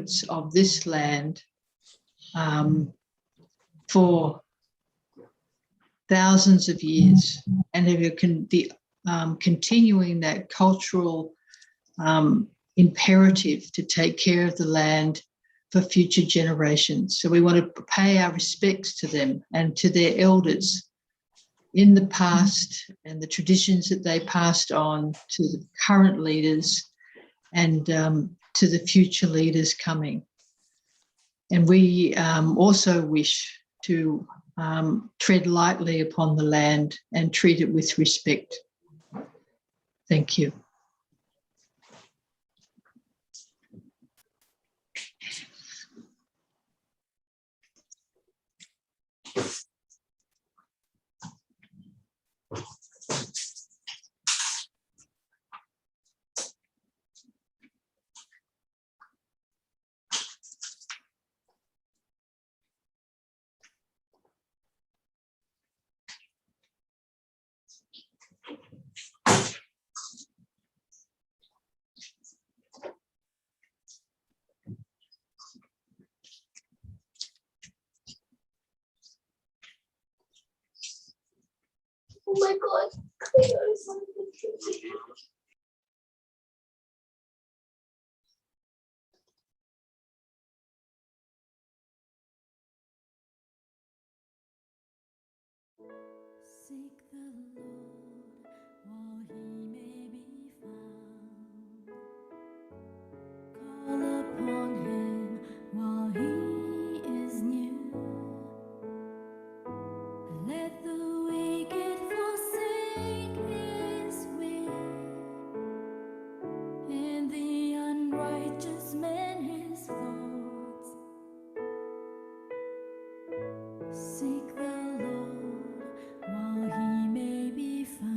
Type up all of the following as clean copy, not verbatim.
stewards of this land for thousands of years, and if you can be continuing that cultural imperative to take care of the land for future generations. So we want to pay our respects to them and to their elders in the past and the traditions that they passed on to the current leaders and to the future leaders coming. And we also wish to tread lightly upon the land and treat it with respect. Thank you. Oh my God, Cleo is on the tree. Seek the Lord while he may be found. Call upon him while he is near. Let the wicked forsake his way, and the unrighteous man his thoughts. Seek the Lord while he may be found.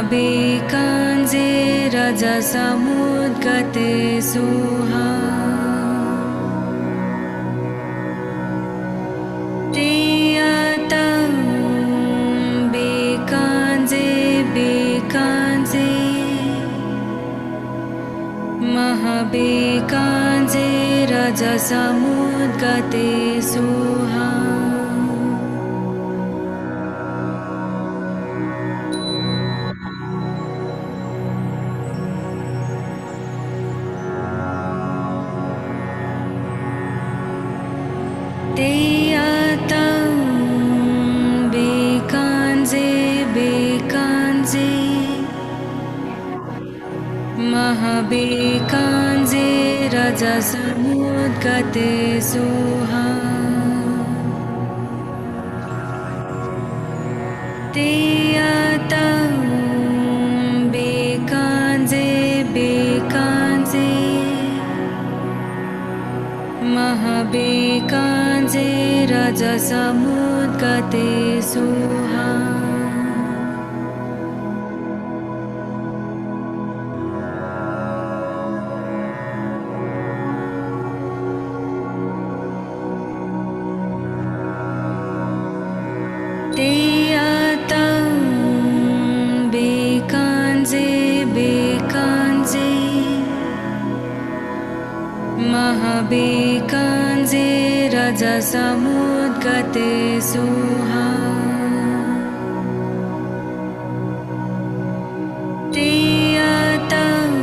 Mahabhikanze rajasamudgate suha Teyatam bikanze bikanze Mahabhikanze rajasamudgate suha Teyatam bikanze bikanze Mahabhikanze rajasamudgate suha Teyatam bikanze bikanze Mahabhikanze rajasamudgate suha Teyatam bikanze bikanze Mahabhikanze rajasamudgate suha Teyatam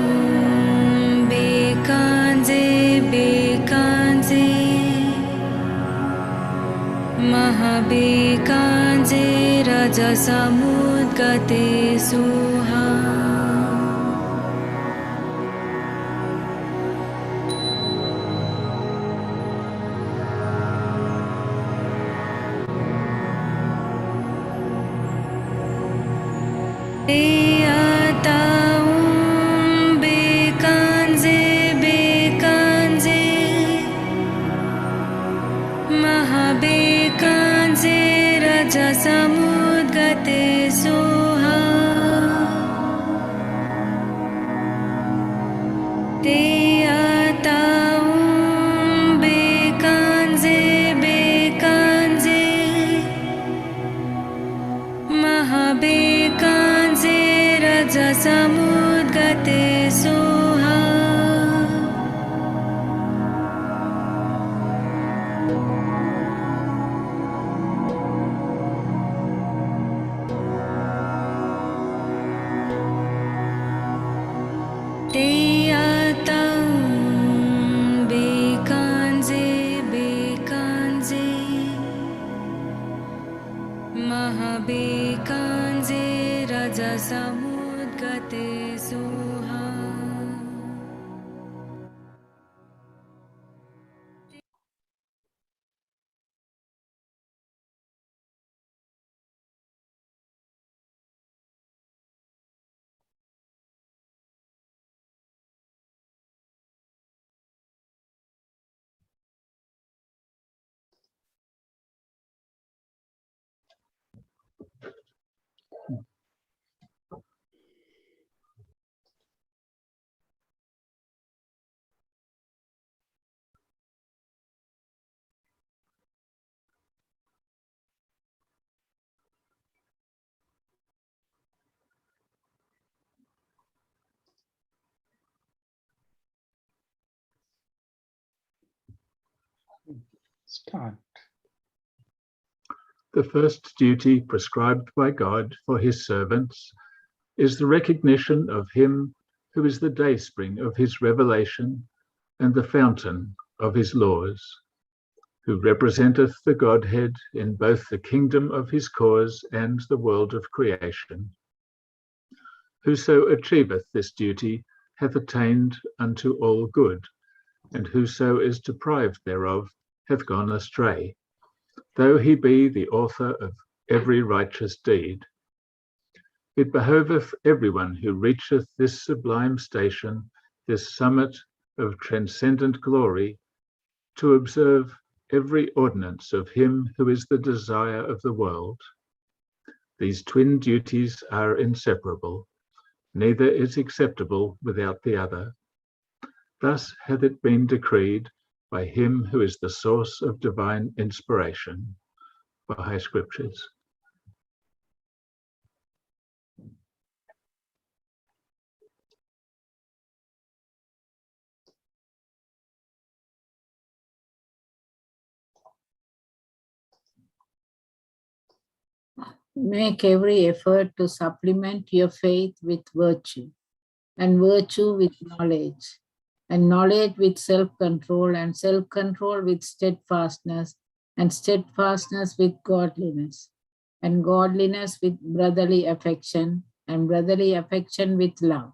bikanze bikanze Mahabhikanze rajasamudgate suha Teyatam bikanze bikanze Mahabhikanze rajasamudgate suha Teyatam bikanze bikanze Mahabhikanze rajasamudgate suha Teyatam bikanze bikanze Mahabhikanze rajasamudgate suha Start. The first duty prescribed by God for his servants is the recognition of him who is the dayspring of his revelation and the fountain of his laws, who representeth the Godhead in both the kingdom of his cause and the world of creation. Whoso achieveth this duty hath attained unto all good, and whoso is deprived thereof hath gone astray, though he be the author of every righteous deed. It behoveth everyone who reacheth this sublime station, this summit of transcendent glory, to observe every ordinance of him who is the desire of the world. These twin duties are inseparable, neither is acceptable without the other. Thus hath it been decreed by him who is the source of divine inspiration. Baha'i Scriptures. Make every effort to supplement your faith with virtue, and virtue with knowledge, and knowledge with self-control, and self-control with steadfastness, and steadfastness with godliness, and godliness with brotherly affection, and brotherly affection with love.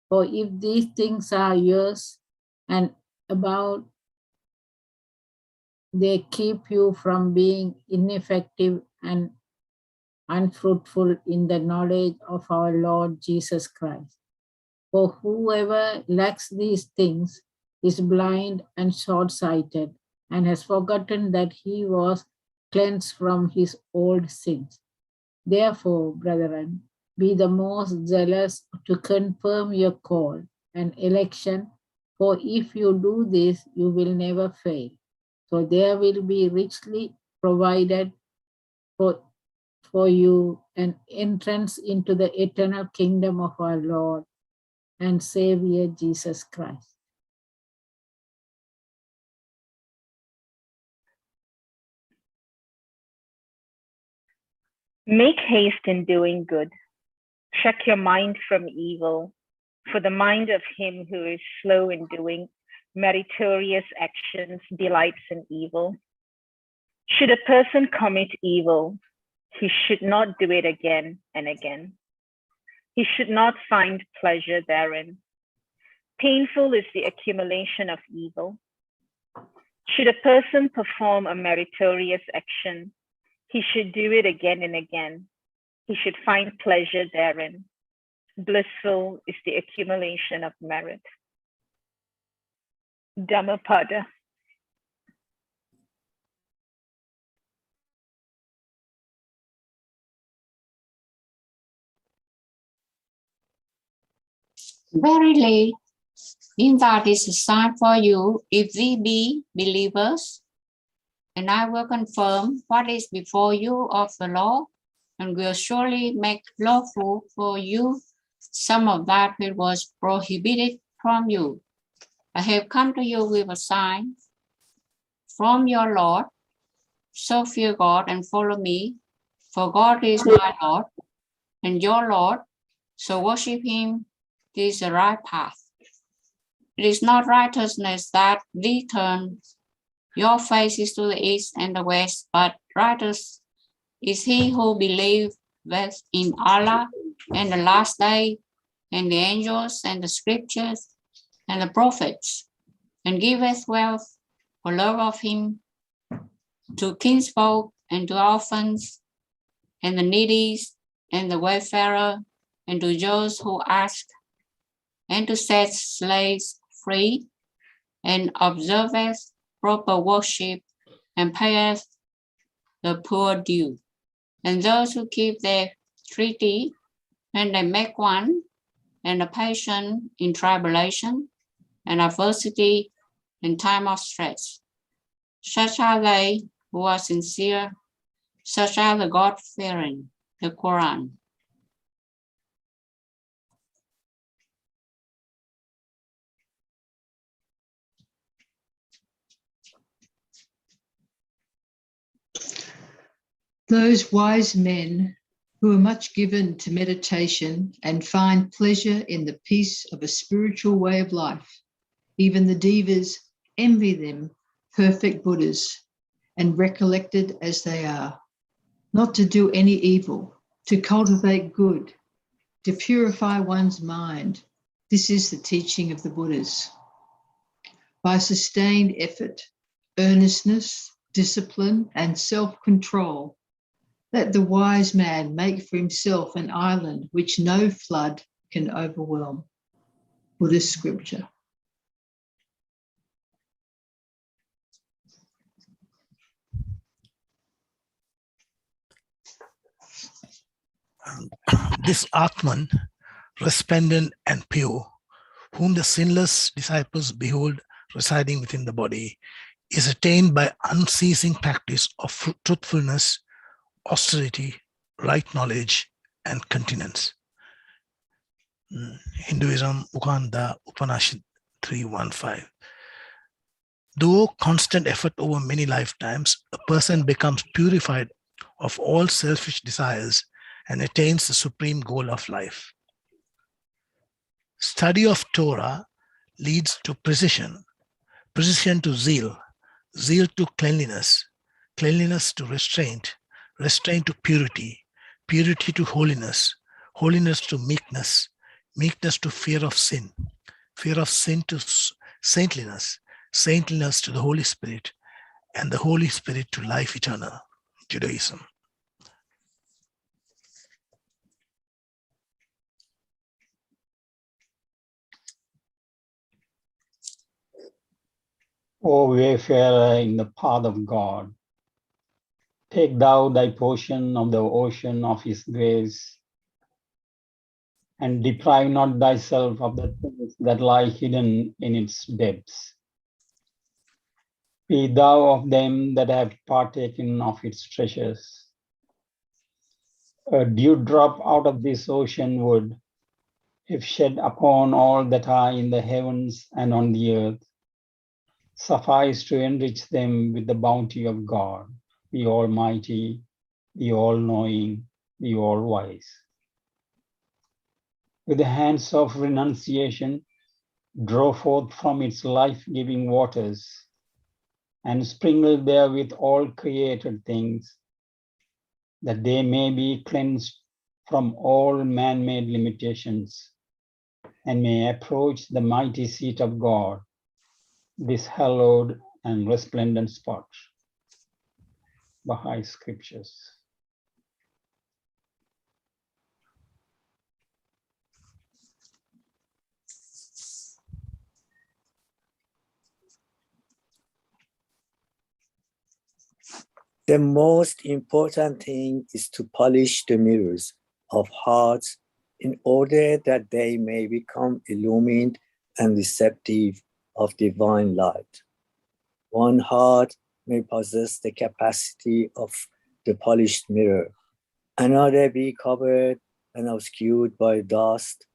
For if these things are yours and about, they keep you from being ineffective and unfruitful in the knowledge of our Lord Jesus Christ. For whoever lacks these things is blind and short-sighted, and has forgotten that he was cleansed from his old sins. Therefore, brethren, be the most zealous to confirm your call and election, for if you do this, you will never fail. So there will be richly provided for you an entrance into the eternal kingdom of our Lord and Savior Jesus Christ. Make haste in doing good. Check your mind from evil, for the mind of him who is slow in doing meritorious actions delights in evil. Should a person commit evil, he should not do it again and again. He should not find pleasure therein. Painful is the accumulation of evil. Should a person perform a meritorious action, he should do it again and again. He should find pleasure therein. Blissful is the accumulation of merit. Dhammapada. Verily, in that is a sign for you, if we be believers, and I will confirm what is before you of the law, and will surely make lawful for you some of that which was prohibited from you. I have come to you with a sign from your Lord, so fear God and follow me, for God is my Lord and your Lord, so worship him. This is the right path. It is not righteousness that returns your faces to the east and the west, but righteous is he who believeth in Allah and the last day, and the angels and the scriptures and the prophets, and giveth wealth for love of him to kinsfolk and to orphans and the needy and the wayfarer, and to those who ask, and to set slaves free, and observeth proper worship, and payeth the poor due. And those who keep their treaty, and they make one, and are patient in tribulation and adversity in time of stress. Such are they who are sincere, such are the God-fearing, the Quran. Those wise men who are much given to meditation and find pleasure in the peace of a spiritual way of life, even the Devas envy them, perfect Buddhas, and recollected as they are, not to do any evil, to cultivate good, to purify one's mind. This is the teaching of the Buddhas. By sustained effort, earnestness, discipline, and self-control, let the wise man make for himself an island which no flood can overwhelm. Buddhist scripture. This Atman resplendent and pure, whom the sinless disciples behold residing within the body, is attained by unceasing practice of truthfulness, austerity, right knowledge, and continence. Hinduism, Ukanda Upanishad 3.1.5. Though constant effort over many lifetimes, a person becomes purified of all selfish desires and attains the supreme goal of life. Study of Torah leads to precision, precision to zeal, zeal to cleanliness, cleanliness to restraint, restraint to purity, purity to holiness, holiness to meekness, meekness to fear of sin to saintliness, saintliness to the Holy Spirit, and the Holy Spirit to life eternal, Judaism. O wayfarer in the path of God, take thou thy portion of the ocean of his grace, and deprive not thyself of the things that lie hidden in its depths. Be thou of them that have partaken of its treasures. A dewdrop out of this ocean would, if shed upon all that are in the heavens and on the earth, suffice to enrich them with the bounty of God, the Almighty, the All-Knowing, the All-Wise. With the hands of renunciation, draw forth from its life-giving waters, and sprinkle therewith all created things, that they may be cleansed from all man-made limitations, and may approach the mighty seat of God, this hallowed and resplendent spot. Baha'i Scriptures. The most important thing is to polish the mirrors of hearts in order that they may become illumined and receptive of divine light. One heart may possess the capacity of the polished mirror, another be covered and obscured by dust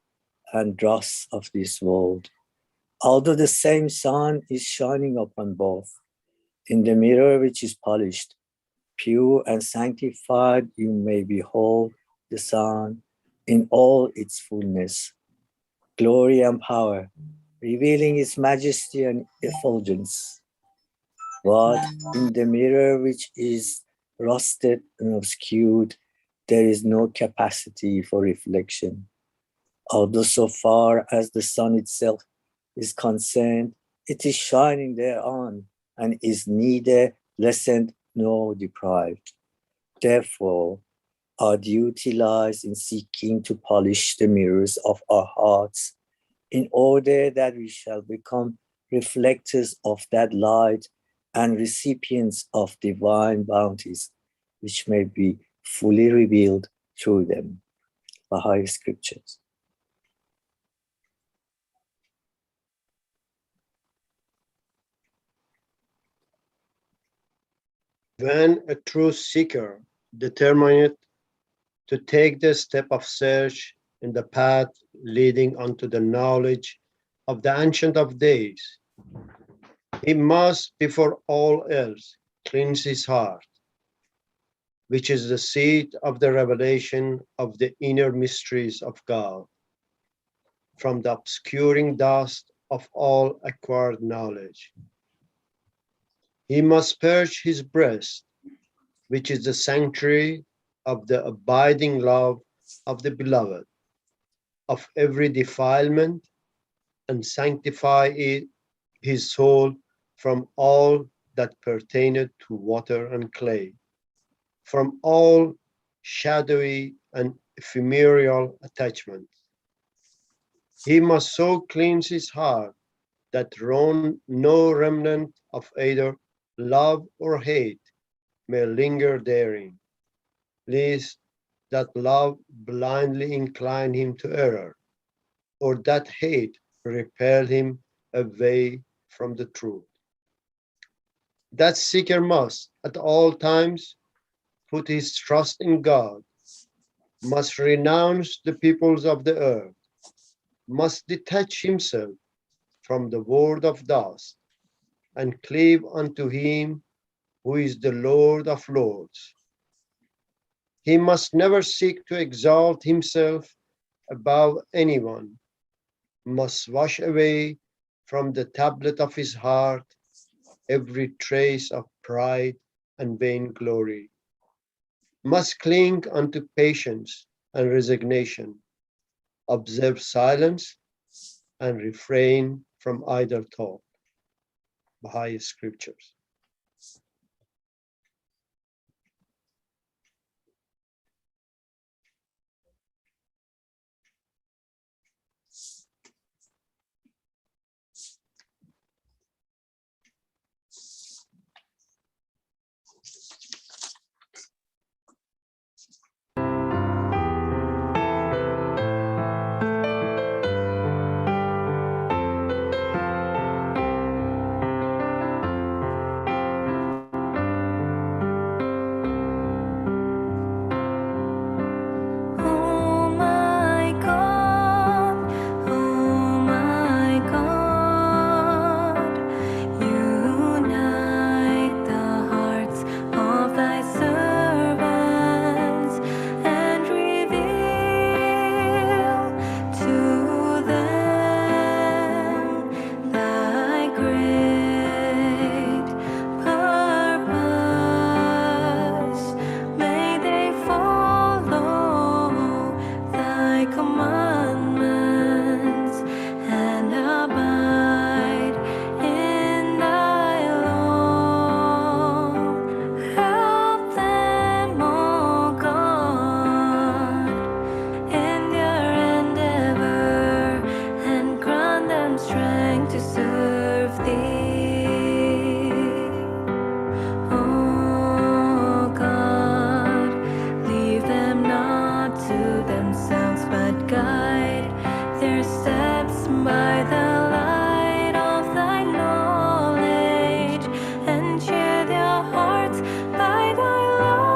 and dross of this world. Although the same sun is shining upon both, in the mirror which is polished, pure and sanctified, you may behold the sun in all its fullness, glory and power, revealing its majesty and effulgence. But in the mirror which is rusted and obscured, there is no capacity for reflection. Although so far as the sun itself is concerned, it is shining thereon and is neither lessened nor deprived. Therefore, our duty lies in seeking to polish the mirrors of our hearts in order that we shall become reflectors of that light and recipients of divine bounties, which may be fully revealed through them. Baha'i Scriptures. When a truth seeker determined to take the step of search in the path leading unto the knowledge of the Ancient of Days, he must, before all else, cleanse his heart, which is the seat of the revelation of the inner mysteries of God, from the obscuring dust of all acquired knowledge. He must purge his breast, which is the sanctuary of the abiding love of the Beloved, of every defilement, and sanctify his soul from all that pertained to water and clay, from all shadowy and ephemeral attachments. He must so cleanse his heart that no remnant of either love or hate may linger therein, lest that love blindly incline him to error, or that hate repel him away from the truth. That seeker must, at all times, put his trust in God, must renounce the peoples of the earth, must detach himself from the world of dust, and cleave unto him who is the Lord of lords. He must never seek to exalt himself above anyone, must wash away from the tablet of his heart every trace of pride and vainglory, must cling unto patience and resignation, observe silence, and refrain from idle thought. Baha'i Scriptures. Oh my God, unite the hearts of thy servants and reveal to them thy great purpose. May they follow thy commandments and abide in thy law. Help them, O God, in their endeavor, and grant them strength to serve thee. Oh God, leave them not to themselves, but guide their steps by the light of thy knowledge, and cheer their hearts by thy love.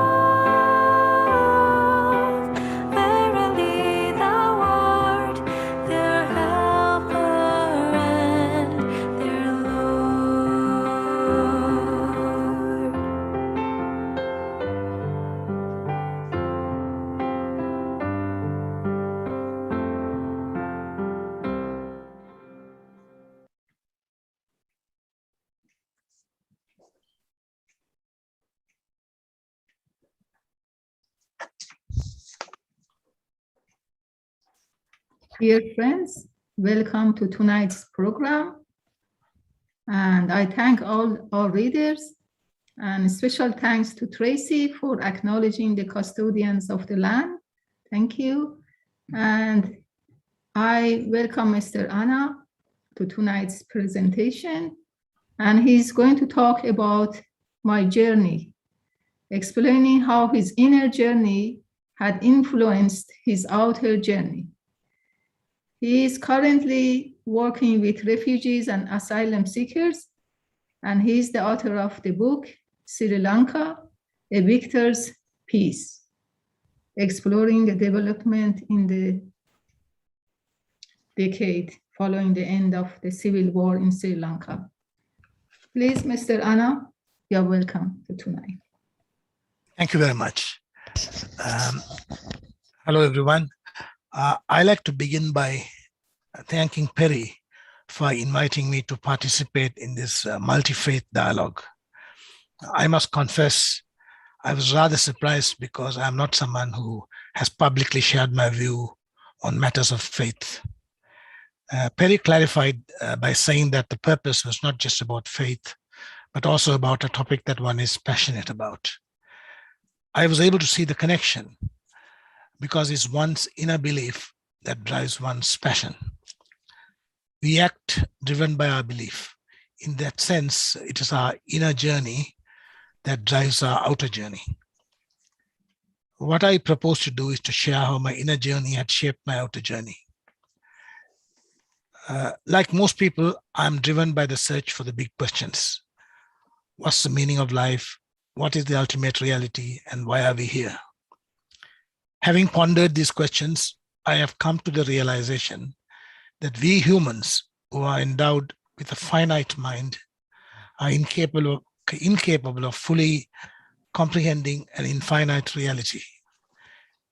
Verily thou art their helper and their Lord. Dear friends, welcome to tonight's program. And I thank all our readers, and special thanks to Tracy for acknowledging the custodians of the land. Thank you. And I welcome Mr. Anna to tonight's presentation. And he's going to talk about my journey, explaining how his inner journey had influenced his outer journey. He is currently working with refugees and asylum seekers, and he is the author of the book, Sri Lanka, A Victor's Peace, exploring the development in the decade following the end of the civil war in Sri Lanka. Please, Mr. Anna, you're welcome to tonight. Thank you very much. Hello, everyone. I like to begin by thanking Perry for inviting me to participate in this multi-faith dialogue. I must confess, I was rather surprised because I'm not someone who has publicly shared my view on matters of faith. Perry clarified by saying that the purpose was not just about faith, but also about a topic that one is passionate about. I was able to see the connection because it's one's inner belief that drives one's passion. We act driven by our belief. In that sense, it is our inner journey that drives our outer journey. What I propose to do is to share how my inner journey had shaped my outer journey. Like most people, I'm driven by the search for the big questions. What's the meaning of life? What is the ultimate reality? And why are we here? Having pondered these questions, I have come to the realization that we humans who are endowed with a finite mind are incapable of fully comprehending an infinite reality.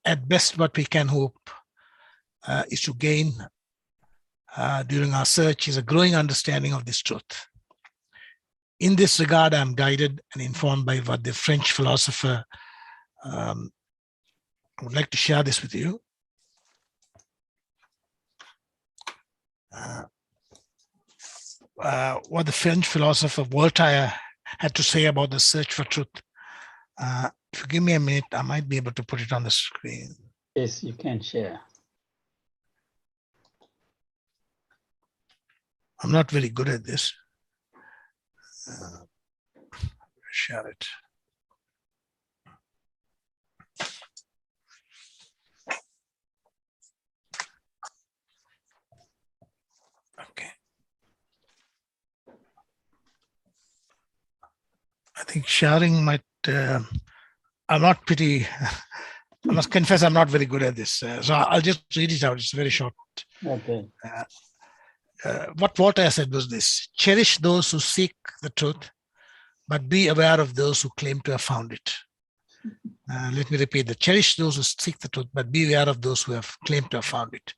At best, what we can hope is to gain during our search is a growing understanding of this truth. In this regard, I'm guided and informed by what the French philosopher, I would like to share this with you. What the French philosopher Voltaire had to say about the search for truth. If you give me a minute, I might be able to put it on the screen. Yes, you can share. I'm not very good at this. Share it. Okay. I think sharing might, I'm not pretty, I must confess I'm not very good at this. So I'll just read it out. It's very short. Okay. What Voltaire said was this: cherish those who seek the truth, but be aware of those who claim to have found it. Let me repeat that. Cherish those who seek the truth, but be aware of those who have claimed to have found it.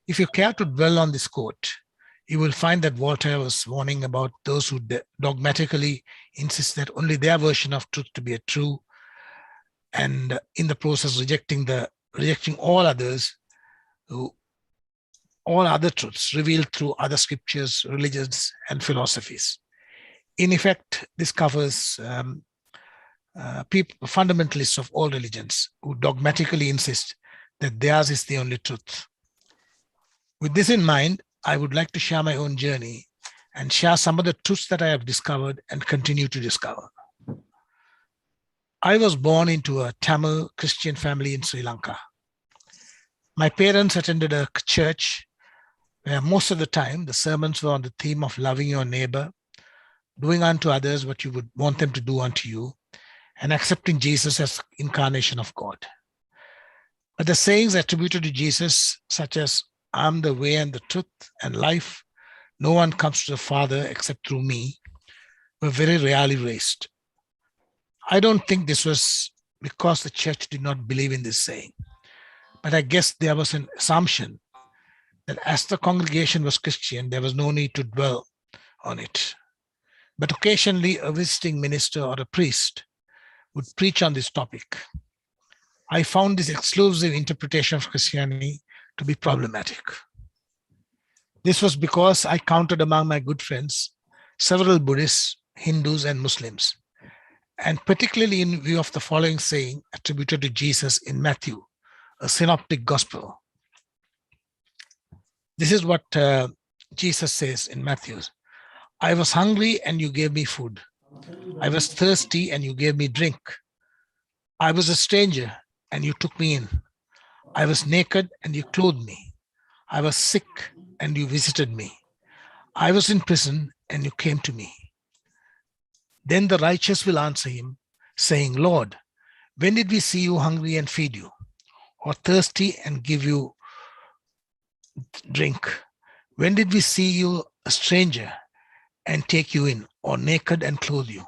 If you care to dwell on this quote, you will find that Voltaire was warning about those who dogmatically insist that only their version of truth to be a true, and in the process rejecting all others, all other truths revealed through other scriptures, religions, and philosophies. In effect, this covers fundamentalists of all religions who dogmatically insist that theirs is the only truth. With this in mind, I would like to share my own journey and share some of the truths that I have discovered and continue to discover. I was born into a Tamil Christian family in Sri Lanka. My parents attended a church where most of the time the sermons were on the theme of loving your neighbor, doing unto others what you would want them to do unto you, and accepting Jesus as incarnation of God. But the sayings attributed to Jesus, such as, I'm the way and the truth and life, no one comes to the Father except through me, were very rarely raised. I don't think this was because the church did not believe in this saying, but I guess there was an assumption that as the congregation was Christian, there was no need to dwell on it. But occasionally a visiting minister or a priest would preach on this topic. I found this exclusive interpretation of Christianity to be problematic. This was because I counted among my good friends several Buddhists, Hindus, and Muslims, and particularly in view of the following saying attributed to Jesus in Matthew, a synoptic gospel. This is what Jesus says in Matthew. I was hungry and you gave me food. I was thirsty and you gave me drink. I was a stranger and you took me in. I was naked and you clothed me. I was sick and you visited me. I was in prison and you came to me. Then the righteous will answer him, saying, Lord, when did we see you hungry and feed you, or thirsty and give you drink? When did we see you a stranger and take you in, or naked and clothe you?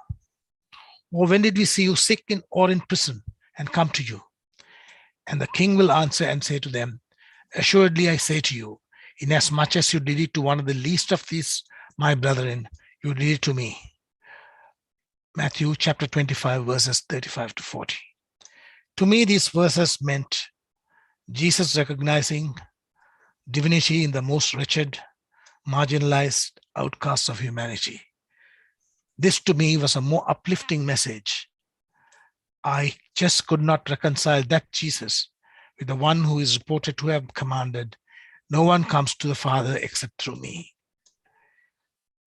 Or when did we see you sick or in prison and come to you? And the king will answer and say to them, assuredly I say to you, inasmuch as you did it to one of the least of these, my brethren, you did it to me. Matthew chapter 25, verses 35 to 40. To me, these verses meant Jesus recognizing divinity in the most wretched, marginalized outcasts of humanity. This to me was a more uplifting message. I just could not reconcile that Jesus with the one who is reported to have commanded, no one comes to the Father except through me.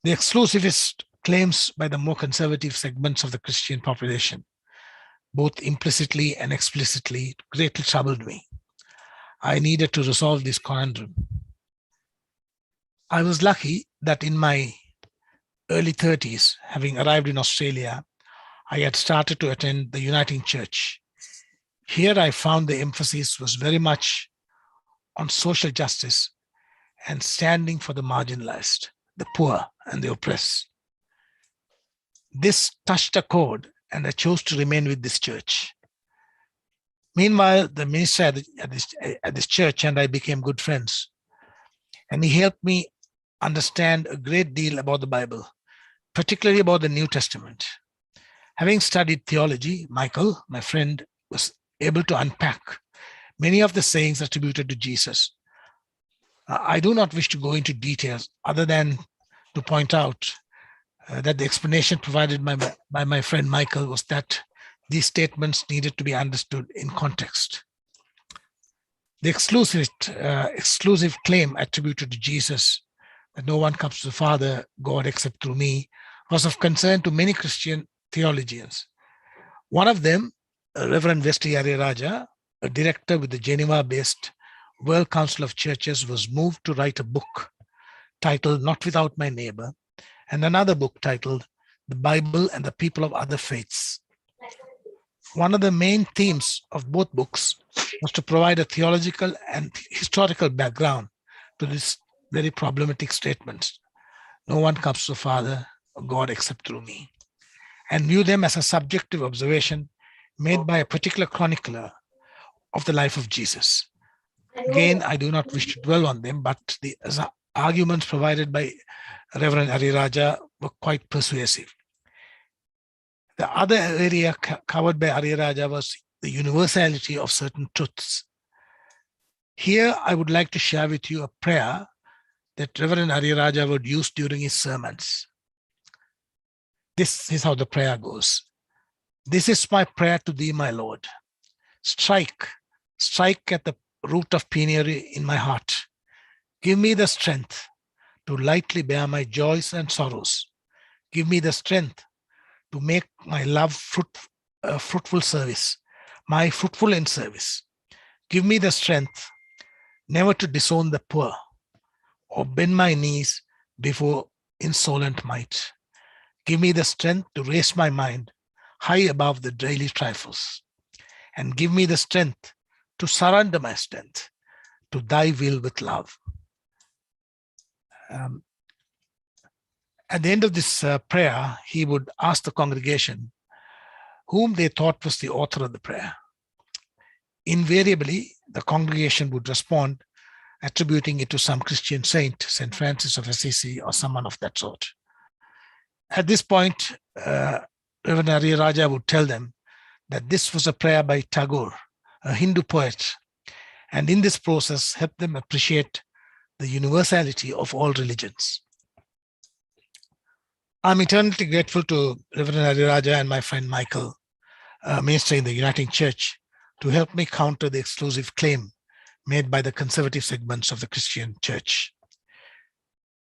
The exclusivist claims by the more conservative segments of the Christian population, both implicitly and explicitly, greatly troubled me. I needed to resolve this conundrum. I was lucky that in my early 30s, having arrived in Australia, I had started to attend the Uniting Church. Here I found the emphasis was very much on social justice and standing for the marginalized, the poor and the oppressed. This touched a chord, and I chose to remain with this church. Meanwhile, the minister at this church and I became good friends, and he helped me understand a great deal about the Bible, particularly about the New Testament. Having studied theology, Michael, my friend, was able to unpack many of the sayings attributed to Jesus. I do not wish to go into details other than to point out that the explanation provided by my friend Michael was that these statements needed to be understood in context. The exclusive claim attributed to Jesus that no one comes to the Father, God, except through me, was of concern to many Christian theologians. One of them, Reverend Wesley Ariyaraja, a director with the Geneva-based World Council of Churches, was moved to write a book titled Not Without My Neighbor, and another book titled The Bible and the People of Other Faiths. One of the main themes of both books was to provide a theological and historical background to this very problematic statement, no one comes to the Father or God except through me, and view them as a subjective observation made by a particular chronicler of the life of Jesus. Again, I do not wish to dwell on them, but the arguments provided by Reverend Ariyaraja were quite persuasive. The other area covered by Ariyaraja was the universality of certain truths. Here, I would like to share with you a prayer that Reverend Ariyaraja would use during his sermons. This is how the prayer goes. This is my prayer to thee, my Lord. Strike at the root of penury in my heart. Give me the strength to lightly bear my joys and sorrows. Give me the strength to make my love fruitful service, my fruitful in service. Give me the strength never to disown the poor or bend my knees before insolent might. Give me the strength to raise my mind high above the daily trifles, and give me the strength to surrender my strength to thy will with love. At the end of this prayer, he would ask the congregation whom they thought was the author of the prayer. Invariably, the congregation would respond, attributing it to some Christian saint, St. Francis of Assisi, or someone of that sort. At this point, Reverend Ariyaraja would tell them that this was a prayer by Tagore, a Hindu poet, and in this process help them appreciate the universality of all religions. I'm eternally grateful to Reverend Ariyaraja and my friend Michael, minister in the Uniting Church, to help me counter the exclusive claim made by the conservative segments of the Christian church.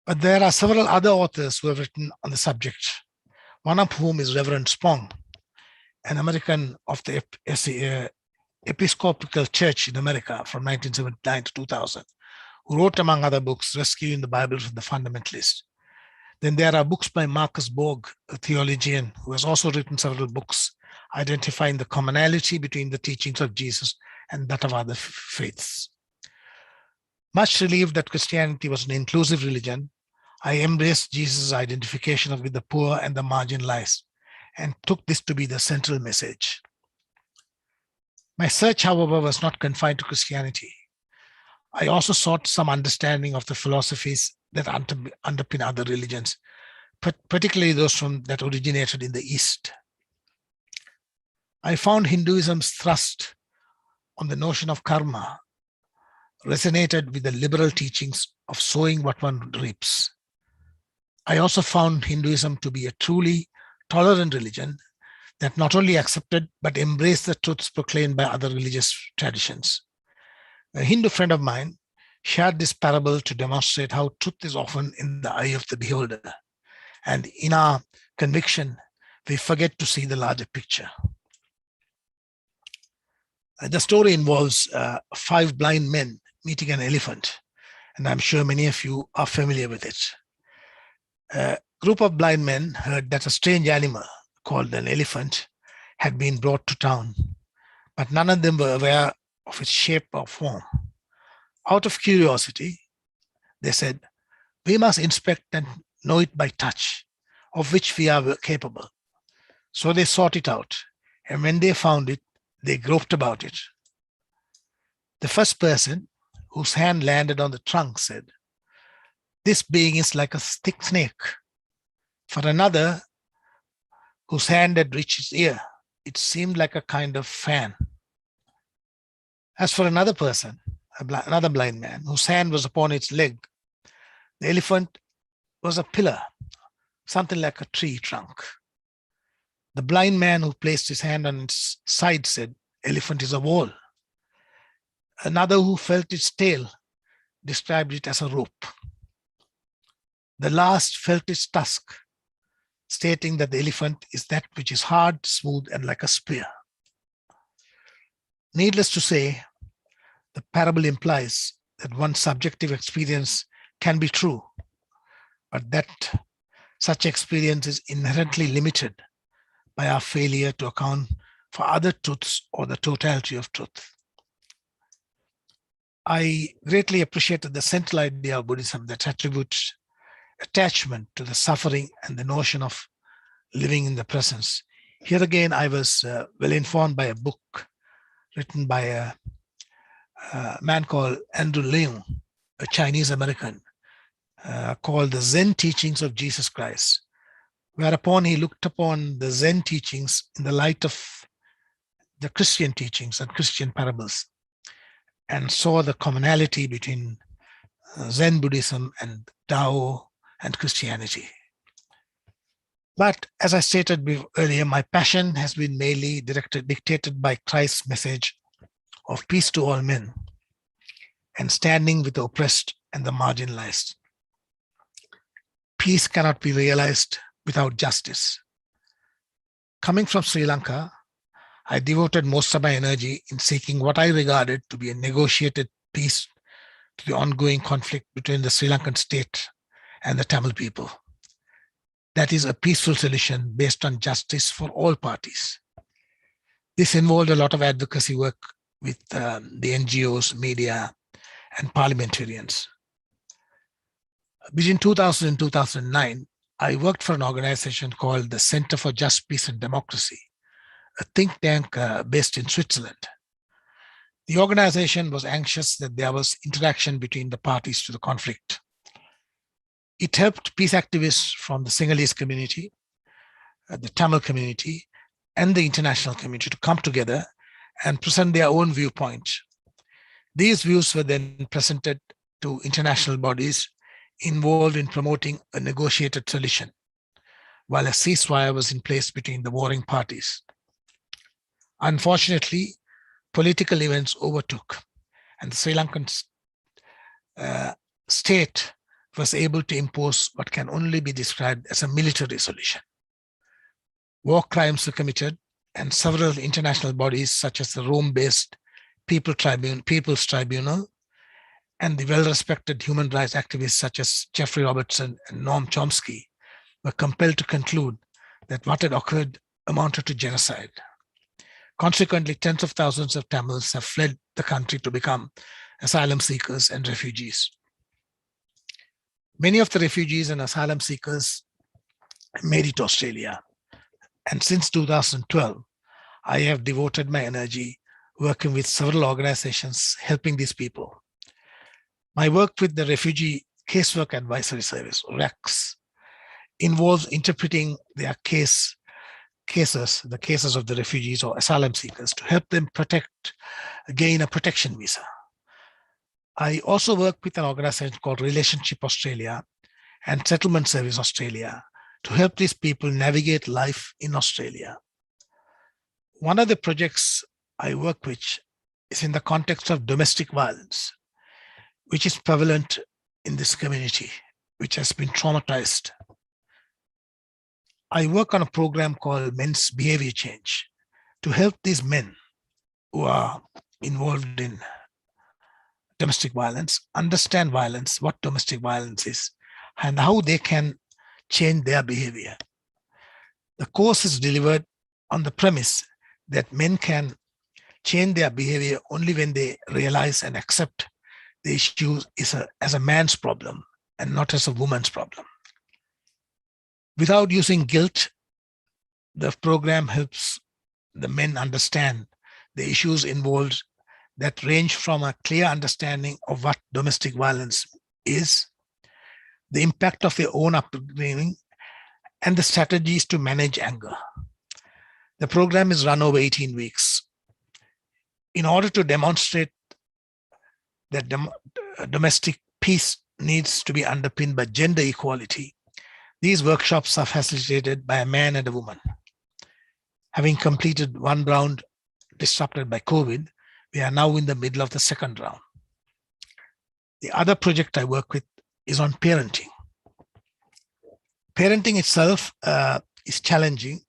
But there are several other authors who have written on the subject, one of whom is Reverend Spong, an American of the Episcopal Church in America from 1979 to 2000, who wrote, among other books, Rescuing the Bible from the Fundamentalist. Then there are books by Marcus Borg, a theologian, who has also written several books identifying the commonality between the teachings of Jesus and that of other faiths. Much relieved that Christianity was an inclusive religion, I embraced Jesus' identification with the poor and the marginalized, and took this to be the central message. My search, however, was not confined to Christianity. I also sought some understanding of the philosophies that underpin other religions, particularly those that originated in the East. I found Hinduism's thrust on the notion of karma resonated with the liberal teachings of sowing what one reaps. I also found Hinduism to be a truly tolerant religion that not only accepted but embraced the truths proclaimed by other religious traditions. A Hindu friend of mine shared this parable to demonstrate how truth is often in the eye of the beholder, and in our conviction, we forget to see the larger picture. The story involves 5 blind men meeting an elephant and I'm sure many of you are familiar with it. A group of blind men heard that a strange animal called an elephant had been brought to town, but none of them were aware of its shape or form. Out of curiosity, they said, "We must inspect and know it by touch, of which we are capable." So they sought it out, and when they found it, they groped about it. The first person whose hand landed on the trunk said, "This being is like a thick snake." For another, whose hand had reached his ear, it seemed like a kind of fan. As for another person, another blind man, whose hand was upon its leg, the elephant was a pillar, something like a tree trunk. The blind man who placed his hand on its side said, "Elephant is a wall." Another who felt its tail described it as a rope. The last felt its tusk, stating that the elephant is that which is hard, smooth, and like a spear. Needless to say, the parable implies that one's subjective experience can be true, but that such experience is inherently limited by our failure to account for other truths or the totality of truth. I greatly appreciated the central idea of Buddhism that attributes attachment to the suffering and the notion of living in the presence. Here again, I was well informed by a book written by a man called Andrew Leung, a Chinese American, called the Zen Teachings of Jesus Christ, whereupon he looked upon the Zen teachings in the light of the Christian teachings and Christian parables, and saw the commonality between Zen Buddhism and Tao and Christianity. But as I stated earlier, my passion has been mainly dictated by Christ's message of peace to all men and standing with the oppressed and the marginalized. Peace cannot be realized without justice. Coming from Sri Lanka, I devoted most of my energy in seeking what I regarded to be a negotiated peace to the ongoing conflict between the Sri Lankan state and the Tamil people. That is a peaceful solution based on justice for all parties. This involved a lot of advocacy work with the NGOs, media, and parliamentarians. Between 2000 and 2009, I worked for an organization called the Center for Just Peace and Democracy, a think tank based in Switzerland. The organization was anxious that there was interaction between the parties to the conflict. It helped peace activists from the Sinhalese community, the Tamil community, and the international community to come together and present their own viewpoint. These views were then presented to international bodies involved in promoting a negotiated solution, while a ceasefire was in place between the warring parties. Unfortunately, political events overtook, and the Sri Lankan state was able to impose what can only be described as a military solution. War crimes were committed, and several international bodies, such as the Rome-based People's Tribunal, and the well-respected human rights activists such as Jeffrey Robertson and Noam Chomsky, were compelled to conclude that what had occurred amounted to genocide. Consequently, tens of thousands of Tamils have fled the country to become asylum seekers and refugees. Many of the refugees and asylum seekers made it to Australia. And since 2012, I have devoted my energy working with several organizations helping these people. My work with the Refugee Casework Advisory Service, RACS, involves interpreting their cases, the cases of the refugees or asylum seekers, to help them gain a protection visa. I also work with an organization called Relationship Australia and Settlement Service Australia to help these people navigate life in Australia. One of the projects I work with is in the context of domestic violence, which is prevalent in this community, which has been traumatized. I work on a program called Men's Behavior Change to help these men who are involved in domestic violence, understand violence, what domestic violence is, and how they can change their behavior. The course is delivered on the premise that men can change their behavior only when they realize and accept the issue as a man's problem and not as a woman's problem. Without using guilt, the program helps the men understand the issues involved that range from a clear understanding of what domestic violence is, the impact of their own upbringing, and the strategies to manage anger. The program is run over 18 weeks. In order to demonstrate that domestic peace needs to be underpinned by gender equality, these workshops are facilitated by a man and a woman. Having completed one round disrupted by COVID, we are now in the middle of the second round. The other project I work with is on parenting. Parenting itself is challenging.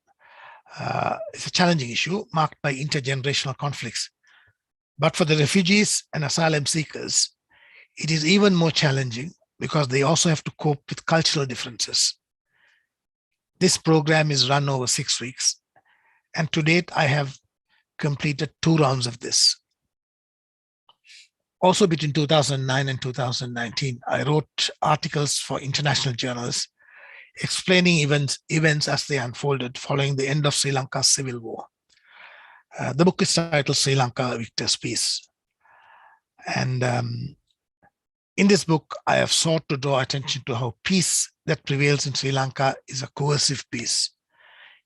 It's a challenging issue marked by intergenerational conflicts. But for the refugees and asylum seekers, it is even more challenging because they also have to cope with cultural differences. This program is run over 6 weeks, and to date, I have completed 2 rounds of this. Also between 2009 and 2019, I wrote articles for international journals explaining events as they unfolded following the end of Sri Lanka's civil war. The book is titled Sri Lanka, A Victor's Peace. And in this book, I have sought to draw attention to how peace that prevails in Sri Lanka is a coercive peace,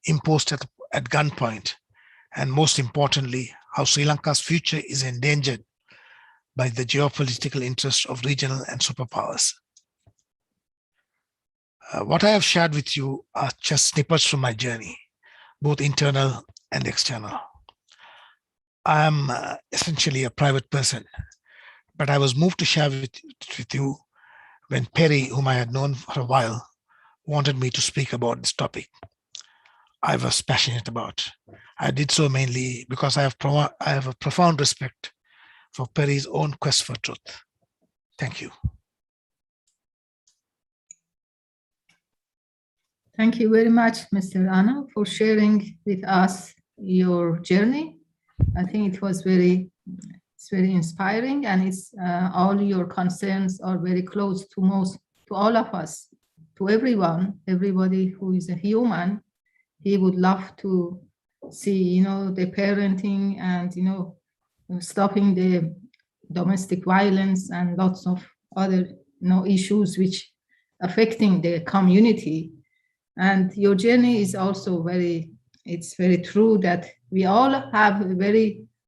imposed at gunpoint, and most importantly, how Sri Lanka's future is endangered by the geopolitical interests of regional and superpowers. What I have shared with you are just snippets from my journey, both internal and external. I am essentially a private person, but I was moved to share with you when Perry, whom I had known for a while, wanted me to speak about this topic I was passionate about. I did so mainly because I have a profound respect for Perry's own quest for truth. Thank you. Thank you very much, Mr. Anna, for sharing with us your journey. I think it was very inspiring, and it's all your concerns are very close to all of us, to everybody who is a human. He would love to see, the parenting and, stopping the domestic violence and lots of other, issues which affecting the community. And your journey is also it's very true that we all have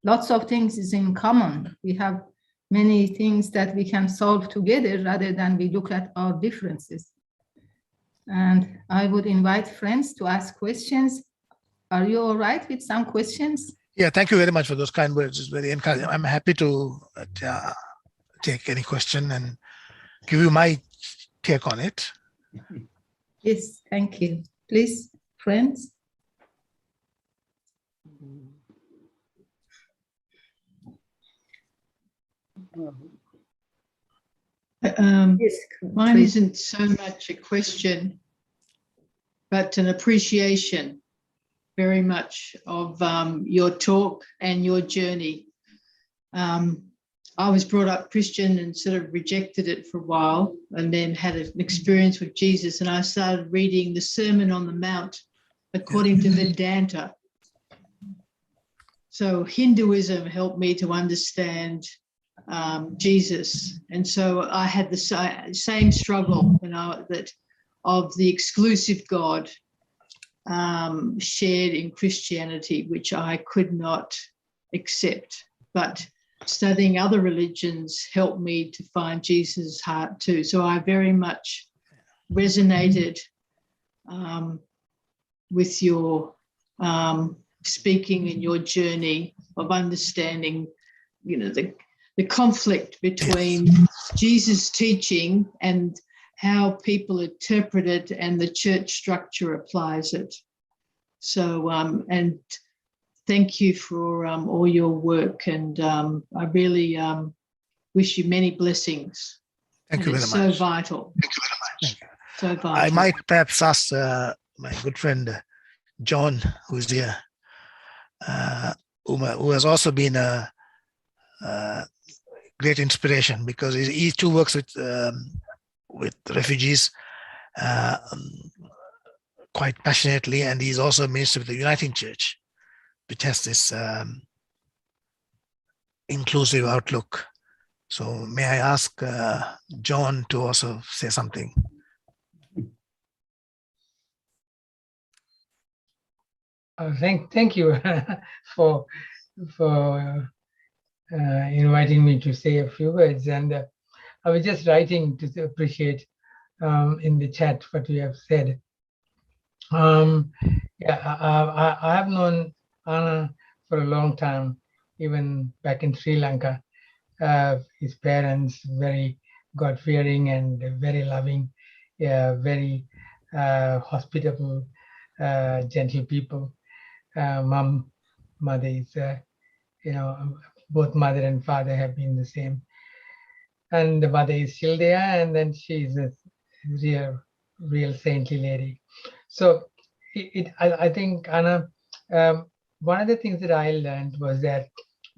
lots of things is in common. We have many things that we can solve together rather than we look at our differences. And I would invite friends to ask questions. Are you all right with some questions? Yeah, thank you very much for those kind words. It's very encouraging. I'm happy to take any question and give you my take on it. Yes, thank you. Please, friends. Yes, mine isn't so much a question, but an appreciation very much of your talk and your journey. I was brought up Christian and sort of rejected it for a while, and then had an experience with Jesus, and I started reading the Sermon on the Mount according to Vedanta. So Hinduism helped me to understand Jesus, and so I had the same struggle of the exclusive God shared in Christianity, which I could not accept. But studying other religions helped me to find Jesus' heart too. So I very much resonated with your speaking and your journey of understanding, the conflict between Jesus' teaching and how people interpret it and the church structure applies it. So, and thank you for all your work. And I really wish you many blessings. Thank And you very it's much. so vital. Thank you. So vital. I might perhaps ask my good friend John, who is here, who has also been a great inspiration, because he too works with refugees quite passionately, and he's also a minister with the Uniting Church, which has this inclusive outlook. So may I ask John to also say something? Thank you for inviting me to say a few words. And I was just writing to appreciate in the chat what you have said. Yeah, I have known Anna for a long time, even back in Sri Lanka. His parents, very God-fearing and very loving, very hospitable, gentle people. Mother is, both mother and father have been the same. And the mother is still there, and then she's a real saintly lady. So I think, Anna, one of the things that I learned was that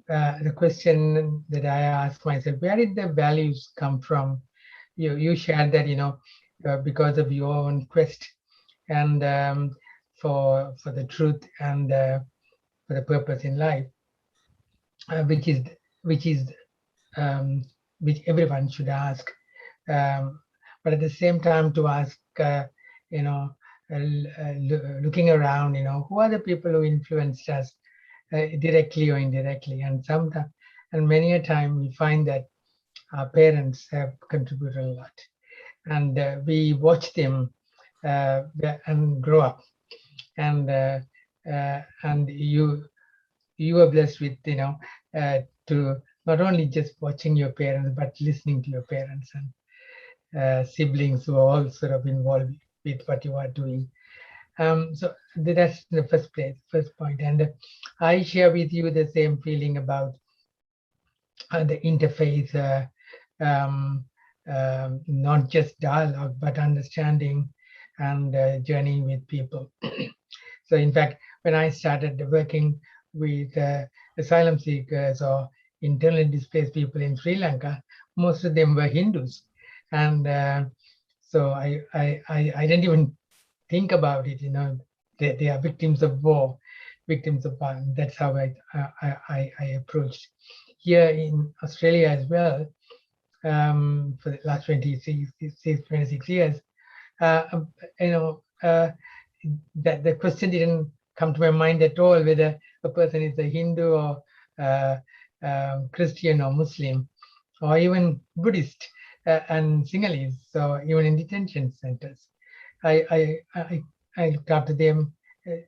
the question that I asked myself, where did the values come from? You shared that, because of your own quest and for the truth and for the purpose in life, which everyone should ask. But at the same time, to ask, looking around, who are the people who influenced us directly or indirectly? And sometimes, and many a time, we find that our parents have contributed a lot, and we watch them and grow up, and you are blessed with to not only just watching your parents, but listening to your parents and siblings who are all sort of involved with what you are doing. So that's the first point. And I share with you the same feeling about the interfaith, not just dialogue, but understanding and journeying with people. So in fact, when I started working with asylum seekers or internally displaced people in Sri Lanka, most of them were Hindus. And so I didn't even think about it, they are victims of war, victims of violence. That's how I approached. Here in Australia as well, for the last 26 years, that the question didn't come to my mind at all, whether a person is a Hindu or Christian or Muslim or even Buddhist and Sinhalese. So even in detention centers, I looked after them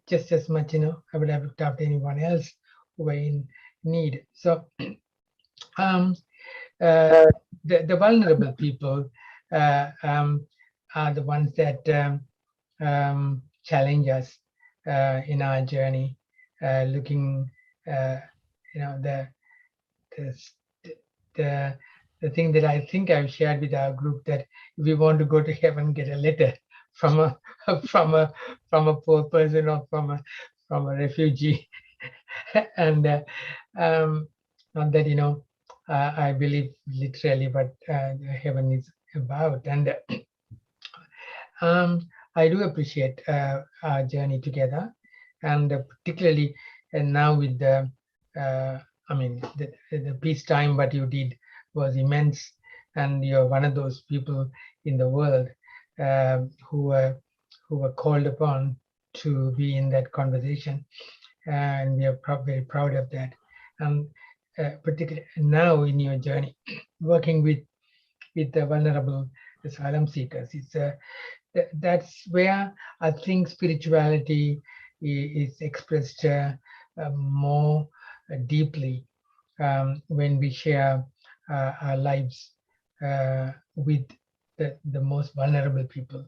just as much, I would have looked after anyone else who were in need. So the vulnerable people are the ones that challenge us in our journey, looking, the thing that I think I've shared with our group, that if we want to go to heaven, get a letter from a poor person or from a refugee, and not that I believe literally, but heaven is about. And I do appreciate our journey together, and particularly now with the peacetime, what you did was immense, and you're one of those people in the world who were called upon to be in that conversation, and we are very proud of that. And particularly now in your journey, working with the vulnerable asylum seekers, that's where I think spirituality is expressed more deeply when we share our lives with the most vulnerable people.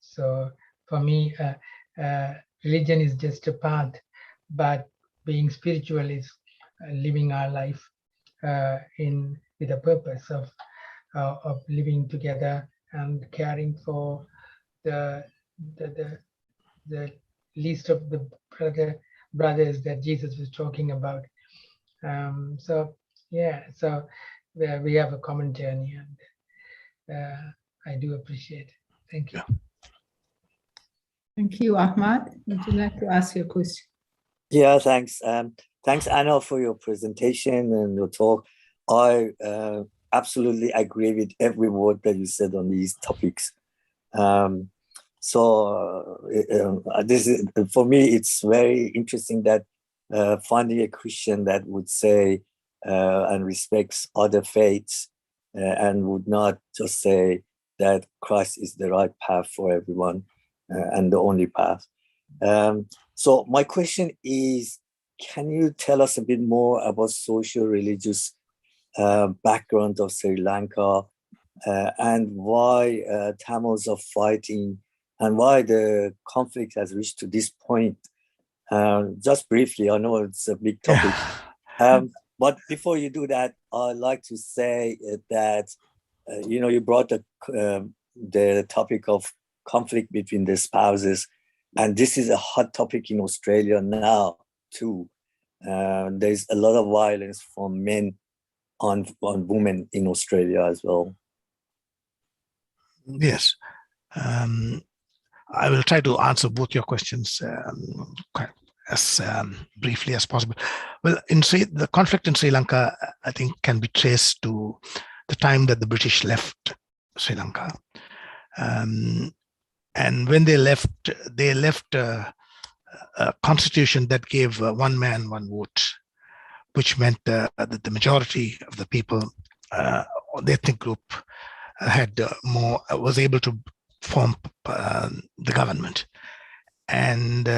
So for me, religion is just a path, but being spiritual is living our life with a purpose of living together and caring for the least of the brothers that Jesus was talking about. So we have a common journey, and I do appreciate it. Thank you. Thank you, Ahmad. Would you like to ask your question? Yeah, thanks. Thanks, Anna, for your presentation and your talk. I absolutely agree with every word that you said on these topics. This is, for me, it's very interesting that finding a Christian that would say and respects other faiths and would not just say that Christ is the right path for everyone and the only path. So my question is, can you tell us a bit more about social religious background of Sri Lanka and why Tamils are fighting and why the conflict has reached to this point? Just briefly, I know it's a big topic. But before you do that, I'd like to say that, you brought the topic of conflict between the spouses. And this is a hot topic in Australia now, too. There's a lot of violence from men on women in Australia as well. Yes. I will try to answer both your questions as briefly as possible. Well, the conflict in Sri Lanka, I think, can be traced to the time that the British left Sri Lanka. And when they left a constitution that gave one man, one vote, which meant that the majority of the people, the ethnic group, was able to form the government. And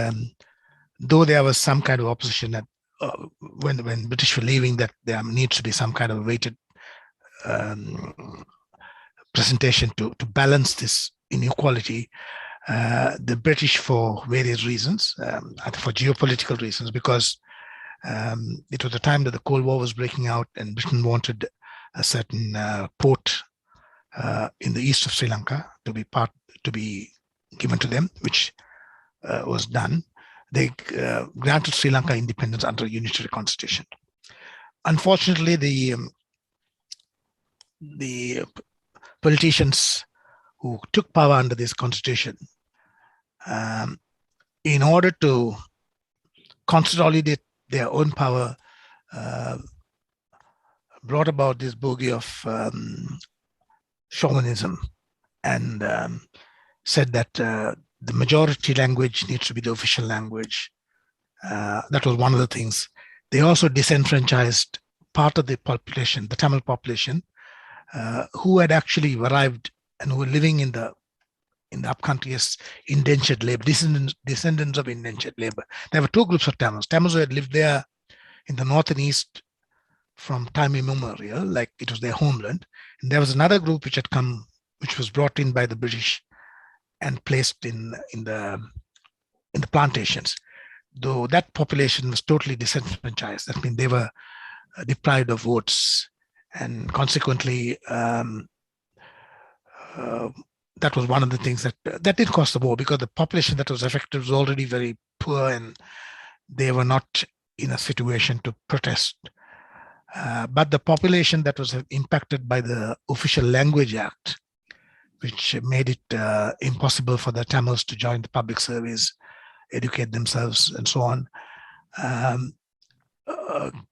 though there was some kind of opposition that when British were leaving, that there needs to be some kind of weighted presentation to balance this inequality. The British, for various reasons, for geopolitical reasons, because it was the time that the Cold War was breaking out, and Britain wanted a certain port in the east of Sri Lanka to be given to them, which was done. They granted Sri Lanka independence under a unitary constitution. Unfortunately, the politicians who took power under this constitution, in order to consolidate their own power, brought about this bogey of chauvinism and said that the majority language needs to be the official language. That was one of the things. They also disenfranchised part of the population, the Tamil population, who had actually arrived and who were living in the upcountry as indentured labor, descendants of indentured labor. There were two groups of Tamils. Tamils who had lived there in the north and east from time immemorial, like it was their homeland. And there was another group which had come, which was brought in by the British and placed in the plantations. Though that population was totally disenfranchised. That means they were deprived of votes, and consequently, that was one of the things that did cause the war, because the population that was affected was already very poor and they were not in a situation to protest. But the population that was impacted by the Official Language Act, which made it impossible for the Tamils to join the public service, educate themselves, and so on,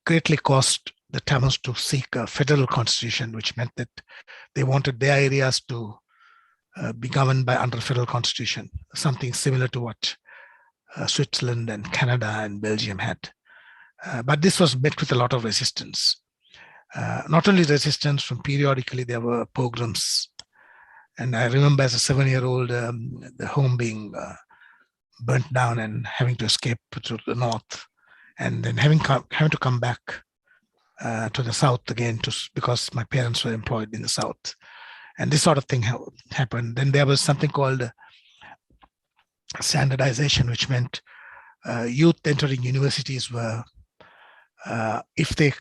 greatly caused the Tamils to seek a federal constitution, which meant that they wanted their areas to be governed under a federal constitution, something similar to what Switzerland and Canada and Belgium had. But this was met with a lot of resistance. Not only resistance, from periodically there were pogroms. And I remember as a 7-year-old, the home being burnt down and having to escape to the north, and then having to come back to the south again because my parents were employed in the south. And this sort of thing happened. Then there was something called standardization, which meant youth entering universities were, if they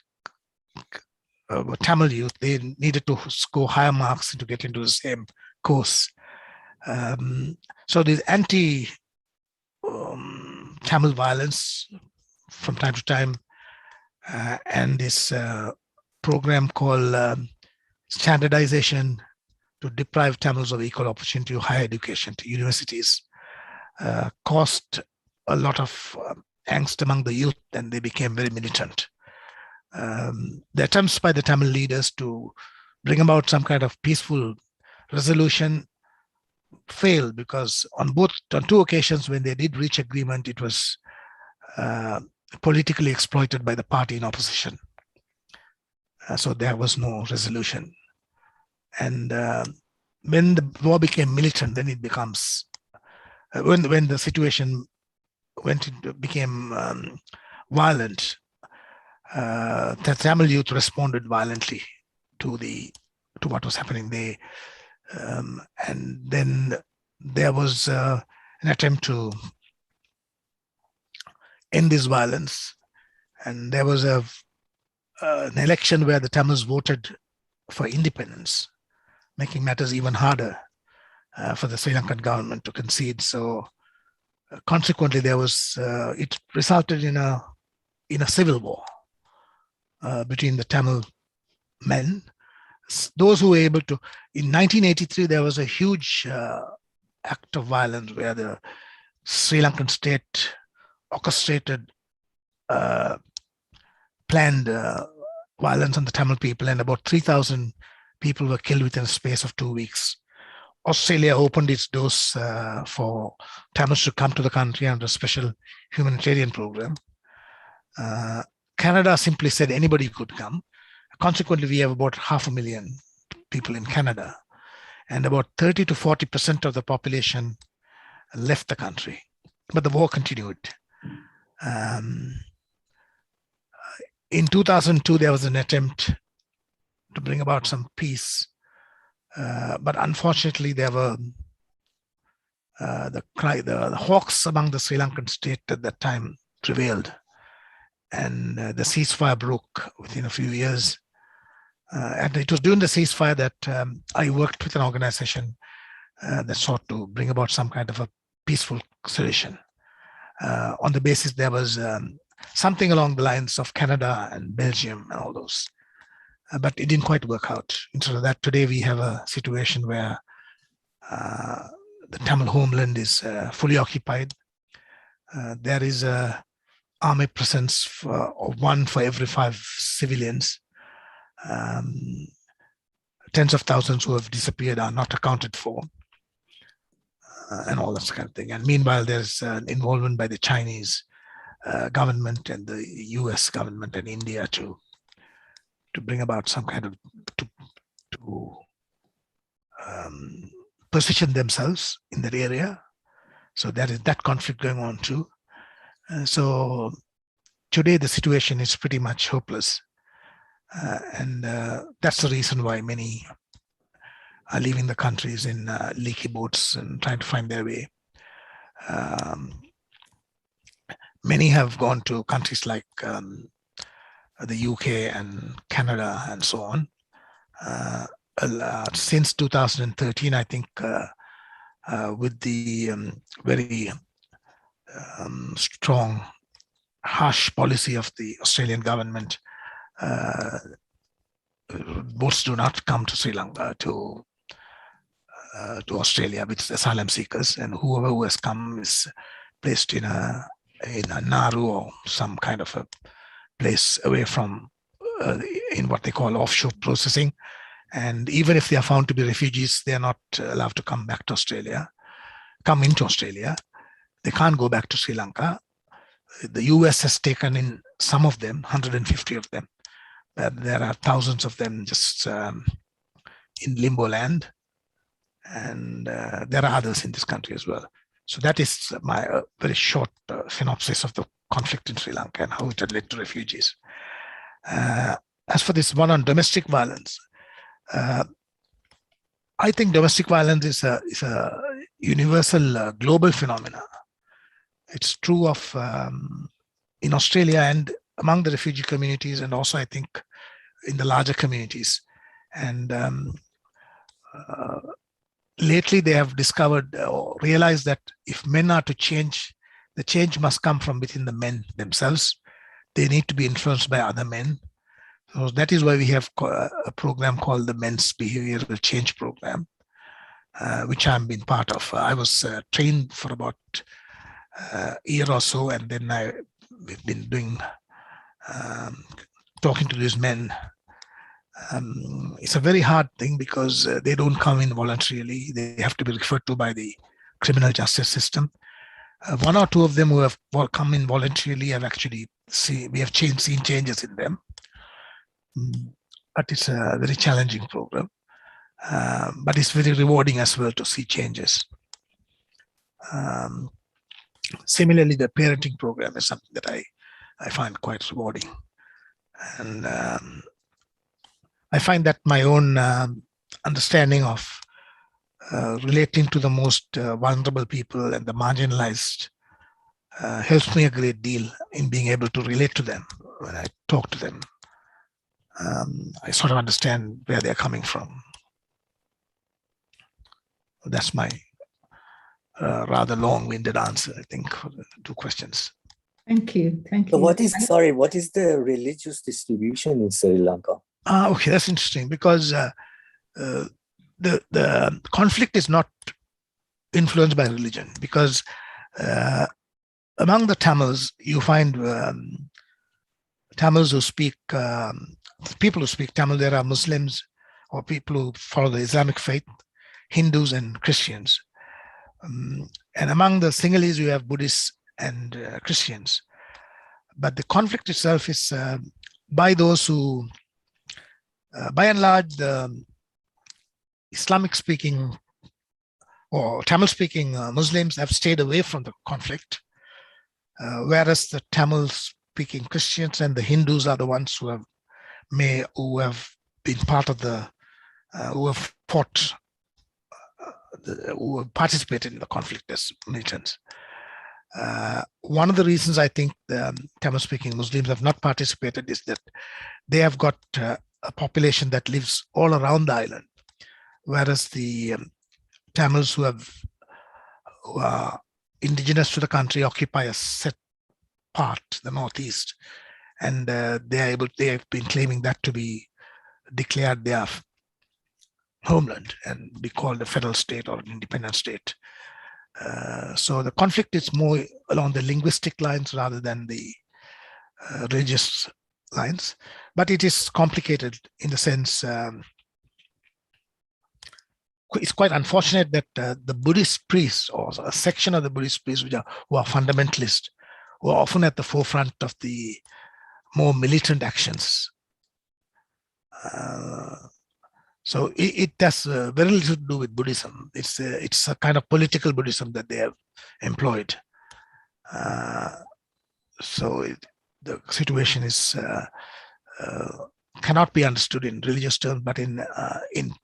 Tamil youth, they needed to score higher marks to get into the same course. So this anti-Tamil violence from time to time, and this program called standardization to deprive Tamils of equal opportunity to higher education, to universities, caused a lot of angst among the youth, and they became very militant. The attempts by the Tamil leaders to bring about some kind of peaceful resolution failed, because on two occasions when they did reach agreement, it was politically exploited by the party in opposition. So there was no resolution. And when the war became militant, then it becomes, when the situation became violent, the Tamil youth responded violently to what was happening. And then there was an attempt to end this violence, and there was an election where the Tamils voted for independence, making matters even harder for the Sri Lankan government to concede. So consequently, there was it resulted in a civil war between the Tamil men. Those who were able to, in 1983, there was a huge act of violence where the Sri Lankan state orchestrated, planned violence on the Tamil people, and about 3,000 people were killed within a space of 2 weeks. Australia opened its doors for Tamils to come to the country under a special humanitarian program. Canada simply said anybody could come. Consequently, we have about 500,000 people in Canada, and about 30 to 40% of the population left the country. But the war continued. In 2002, there was an attempt to bring about some peace, but unfortunately, there were the hawks among the Sri Lankan state at that time prevailed, and the ceasefire broke within a few years. And it was during the ceasefire that I worked with an organization that sought to bring about some kind of a peaceful solution. On the basis there was something along the lines of Canada and Belgium and all those. But it didn't quite work out. Instead of that, today we have a situation where the Tamil homeland is fully occupied. There is a army presence of 1 for every 5 civilians. Tens of thousands who have disappeared are not accounted for, and all that kind of thing. And meanwhile, there's involvement by the Chinese government and the US government and India to bring about some kind of to position themselves in that area. So there is that conflict going on too. So today the situation is pretty much hopeless. And that's the reason why many are leaving the countries in leaky boats and trying to find their way. Many have gone to countries like the UK and Canada and so on. Since 2013, I think, with the very strong, harsh policy of the Australian government, boats do not come to Sri Lanka to Australia with asylum seekers, and whoever who has come is placed in a Nauru or some kind of a place away from in what they call offshore processing. And even if they are found to be refugees, they are not allowed to come into Australia. They can't go back to Sri Lanka. The US has taken in some of them, 150 of them. There are thousands of them just in limbo land, and there are others in this country as well. So that is my very short synopsis of the conflict in Sri Lanka and how it had led to refugees. As for this one on domestic violence, I think domestic violence is a universal global phenomena. It's true of in Australia and among the refugee communities, and also I think in the larger communities. And lately they have discovered or realized that if men are to change, the change must come from within the men themselves. They need to be influenced by other men. So that is why we have a program called the Men's Behavioral Change Program, which I've been part of. I was trained for about a year or so, and then we've been doing talking to these men. It's a very hard thing because they don't come in voluntarily. They have to be referred to by the criminal justice system. One or two of them who have come in voluntarily have actually seen changes in them. But it's a very challenging program. But it's very rewarding as well to see changes. Similarly, the parenting program is something that I find quite rewarding. And I find that my own understanding of relating to the most vulnerable people and the marginalized helps me a great deal in being able to relate to them when I talk to them. I sort of understand where they're coming from. That's my rather long-winded answer, I think, for the two questions. Thank you. Thank So you. what is the religious distribution in Sri Lanka? Okay, that's interesting because the conflict is not influenced by religion, because among the Tamils, you find Tamils who speak, people who speak Tamil. There are Muslims or people who follow the Islamic faith, Hindus and Christians. And among the Sinhalese, you have Buddhists and Christians. But the conflict itself is by those who, by and large, the Islamic-speaking or Tamil-speaking Muslims have stayed away from the conflict, whereas the Tamil-speaking Christians and the Hindus are the ones who have been part of the, who have fought, who have participated in the conflict as militants. One of the reasons I think the Tamil-speaking Muslims have not participated is that they have got a population that lives all around the island, whereas the Tamils who are indigenous to the country occupy a set part, the northeast, and they have been claiming that to be declared their homeland and be called a federal state or an independent state. So the conflict is more along the linguistic lines rather than the religious lines, but it is complicated in the sense it's quite unfortunate that the Buddhist priests, or a section of the Buddhist priests who are fundamentalist, who are often at the forefront of the more militant actions. So it has very little to do with Buddhism. It's a kind of political Buddhism that they have employed. So the situation is cannot be understood in religious terms, but in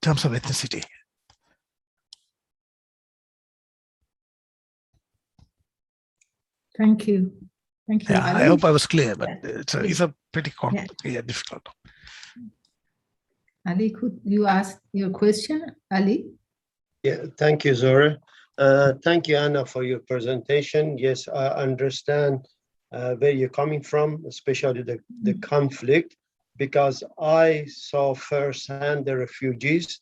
terms of ethnicity. Thank you. Thank you. Yeah, Ali? I hope I was clear, but Yeah. it's a pretty difficult. Ali, could you ask your question, Ali? Yeah, thank you, Zora. Thank you, Anna, for your presentation. Yes, I understand where you're coming from, especially the conflict, because I saw firsthand the refugees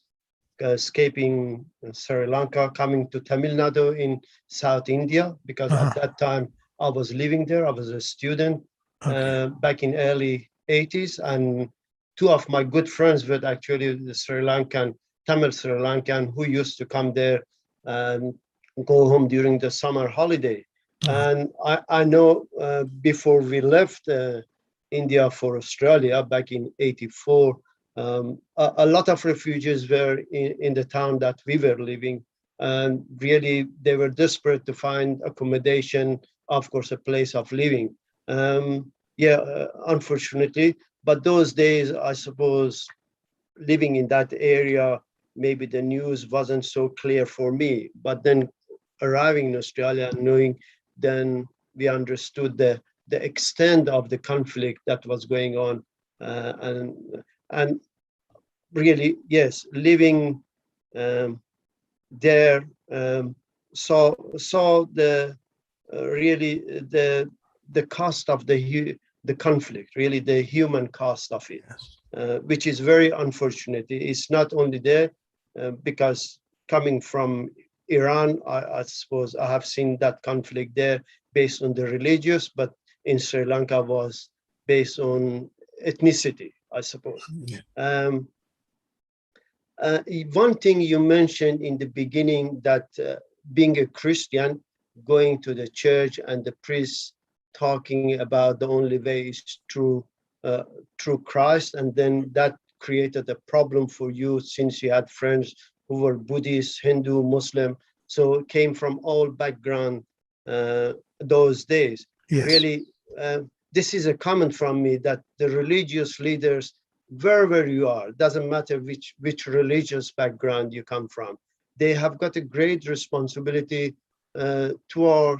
escaping Sri Lanka, coming to Tamil Nadu in South India, because at that time I was living there. I was a student back in early 80s, and two of my good friends were actually the Sri Lankan, Tamil Sri Lankan, who used to come there and go home during the summer holiday. And I know before we left India for Australia back in '84, a lot of refugees were in the town that we were living, and really they were desperate to find accommodation, of course, a place of living. Unfortunately, but those days, I suppose, living in that area, maybe the news wasn't so clear for me. But then arriving in Australia and knowing, then we understood the extent of the conflict that was going on. and really, yes, living there, saw the really the cost of the conflict, really the human cost of it, which is very unfortunate. It's not only there because coming from Iran, I suppose I have seen that conflict there based on the religious, but in Sri Lanka was based on ethnicity, I suppose. One thing you mentioned in the beginning, that being a Christian, going to the church and the priest talking about the only way is through Christ, and then that created a problem for you since you had friends who were Buddhist, Hindu, Muslim, so it came from all background those days. Yes. Really, this is a comment from me, that the religious leaders, wherever you are, doesn't matter which religious background you come from, they have got a great responsibility toward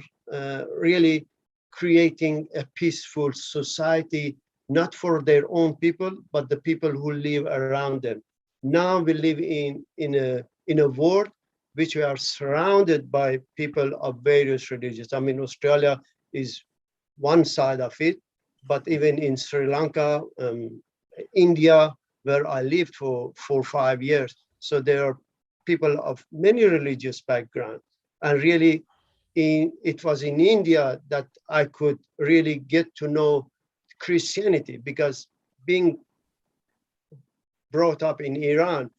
really creating a peaceful society, not for their own people, but the people who live around them. Now we live in a world which we are surrounded by people of various religions. I mean, Australia is one side of it, but even in Sri Lanka, India, where I lived for 4 or 5 years, so there are people of many religious backgrounds. And really, it was in India that I could really get to know Christianity, because being brought up in Iran,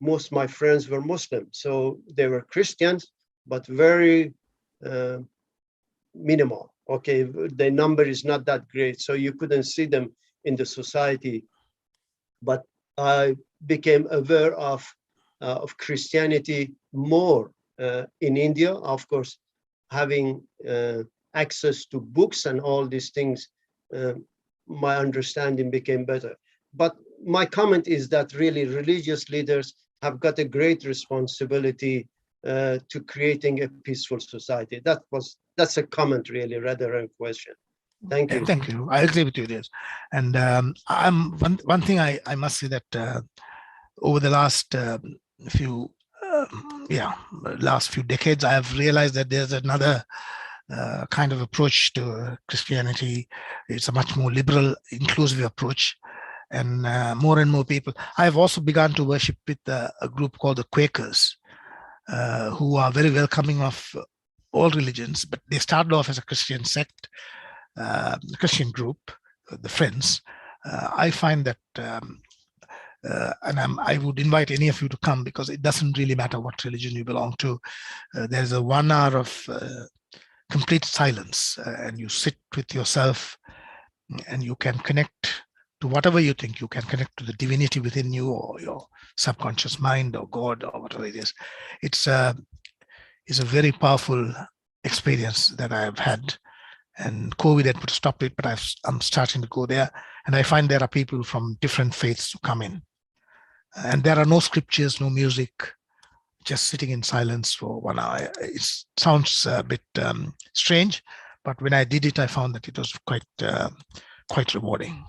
most of my friends were Muslim, so they were Christians, but very minimal. Okay, the number is not that great, so you couldn't see them in the society. But I became aware of Christianity more in India, of course, having access to books and all these things. My understanding became better. But my comment is that really religious leaders have got a great responsibility to creating a peaceful society. That's a comment really, rather than a question. Thank you. Thank you. I agree with you there. And one thing I must say that over the last last few decades, I have realized that there's another kind of approach to Christianity. It's a much more liberal, inclusive approach, and more people. I have also begun to worship with a group called the Quakers, who are very welcoming of all religions, but they started off as a Christian sect, Christian group, the Friends. I find that, and I would invite any of you to come, because it doesn't really matter what religion you belong to. There's a 1 hour of complete silence, and you sit with yourself, and you can connect to whatever you think. You can connect to the divinity within you, or your subconscious mind, or God, or whatever it is. It's a very powerful experience that I have had, and COVID had put a stop to it, but I'm starting to go there, and I find there are people from different faiths who come in, and there are no scriptures, no music, just sitting in silence for 1 hour. It sounds a bit strange, but when I did it, I found that it was quite rewarding.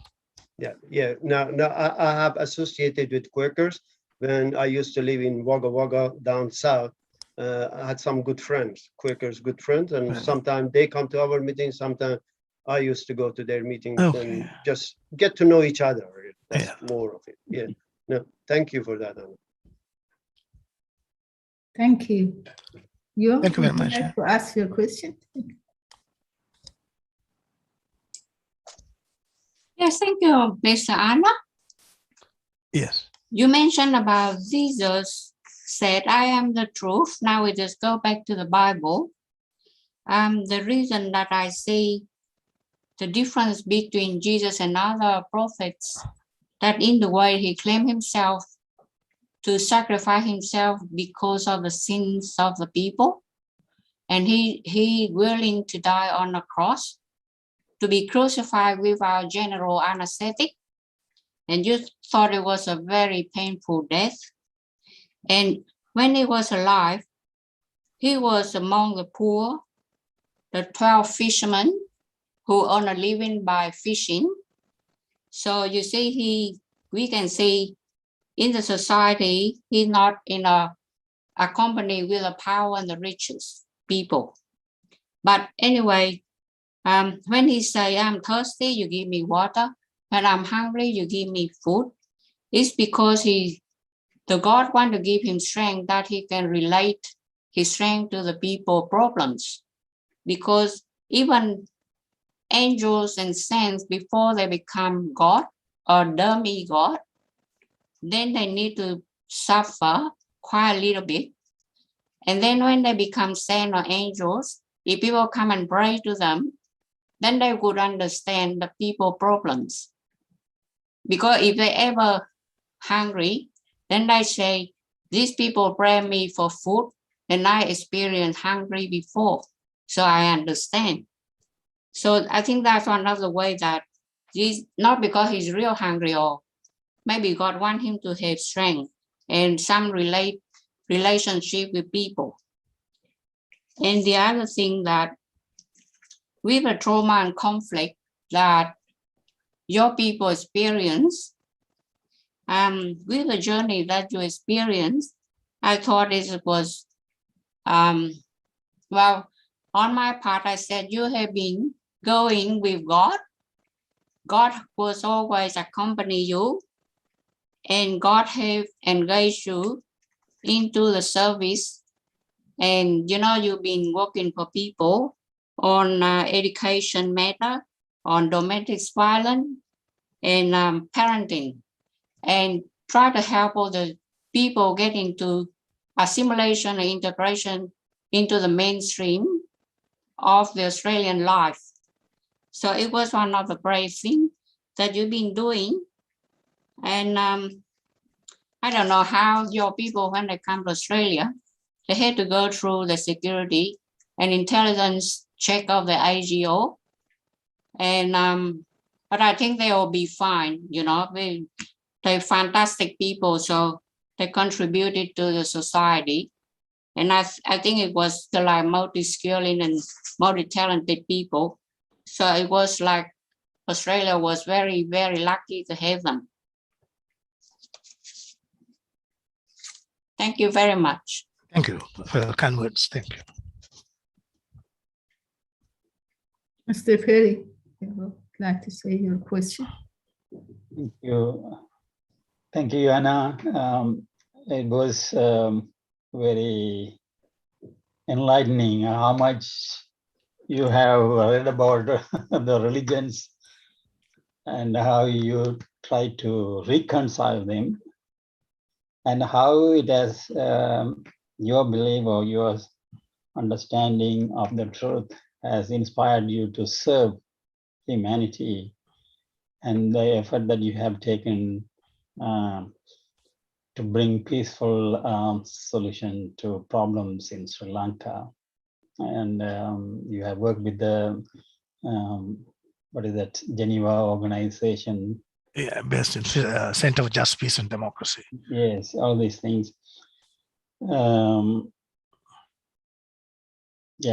Yeah. Now I have associated with Quakers when I used to live in Wagga Wagga down south. I had some good friends, Quakers, good friends, and sometimes they come to our meetings. Sometimes I used to go to their meetings and just get to know each other. That's more of it. Yeah. No, thank you for that, Anna. Thank you. Thank you very much. Like to ask you a question? Yes, thank you, Mr. Anna. Yes. You mentioned about Jesus said, "I am the truth." Now we just go back to the Bible. The reason that I see the difference between Jesus and other prophets, that in the way he claimed himself to sacrifice himself because of the sins of the people, and he willing to die on the cross, to be crucified without general anesthetic, and you thought it was a very painful death. And when he was alive, he was among the poor, the 12 fishermen who earn a living by fishing. So you see, he we can see in the society, he's not in a company with the power and the richest people. But anyway, when he say, I'm thirsty, you give me water. When I'm hungry, you give me food. It's because the God want to give him strength that he can relate his strength to the people problems. Because even angels and saints, before they become God or demigod, then they need to suffer quite a little bit. And then when they become saints or angels, if people come and pray to them, then they would understand the people problems. Because if they ever hungry, then they say, these people pray me for food, and I experienced hungry before, so I understand. So I think that's another way that he's not because he's real hungry, or maybe God want him to have strength and some relationship with people. And the other thing that with the trauma and conflict that your people experience, with the journey that you experience, I thought it was, well, on my part, I said you have been going with God. God was always accompany you, and God have engaged you into the service. And you've been working for people on education matter, on domestic violence, and parenting, and try to help all the people get into assimilation and integration into the mainstream of the Australian life. So it was one of the brave things that you've been doing. And I don't know how your people, when they come to Australia, they had to go through the security and intelligence check of the AGO. And but I think they will be fine. They're fantastic people, so they contributed to the society. And I think it was like multi-skilled and multi-talented people. So it was like Australia was very, very lucky to have them. Thank you very much. Thank you for the kind words. Thank you. Mr. Perry, you would like to say your question? Thank you. Thank you, Anna. It was very enlightening how much you have read about the religions and how you try to reconcile them, and how it has your belief or your understanding of the truth has inspired you to serve humanity, and the effort that you have taken to bring peaceful solution to problems in Sri Lanka. And you have worked with the, what is that, Geneva organization? Yeah, based in Center for Justice, Peace and Democracy. Yes, all these things. Yeah,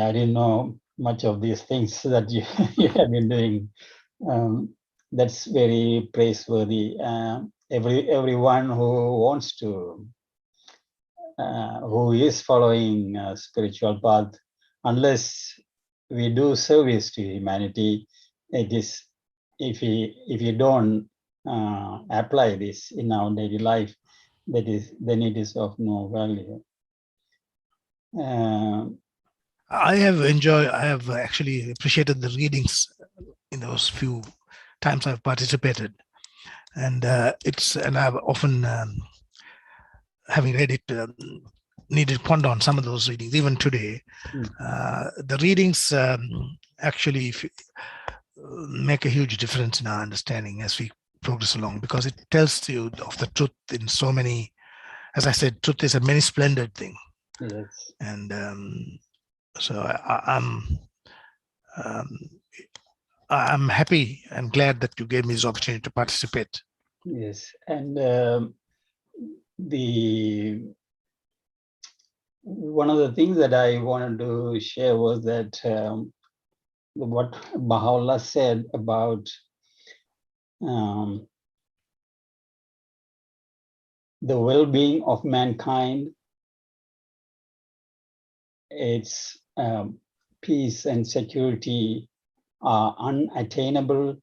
I didn't know much of these things that you, you have been doing. That's very praiseworthy. Everyone who wants to, who is following a spiritual path, unless we do service to humanity, it is, if you don't apply this in our daily life, then it is of no value. I have actually appreciated the readings in those few times I've participated, and I've often, having read it, needed to ponder on some of those readings. Even today, the readings actually make a huge difference in our understanding as we progress along, because it tells you of the truth in so many. As I said, truth is a many splendid thing. Yes. And so I'm happy and glad that you gave me this opportunity to participate. Yes, and one of the things that I wanted to share was that what Baha'u'llah said about the well-being of mankind, its peace and security are unattainable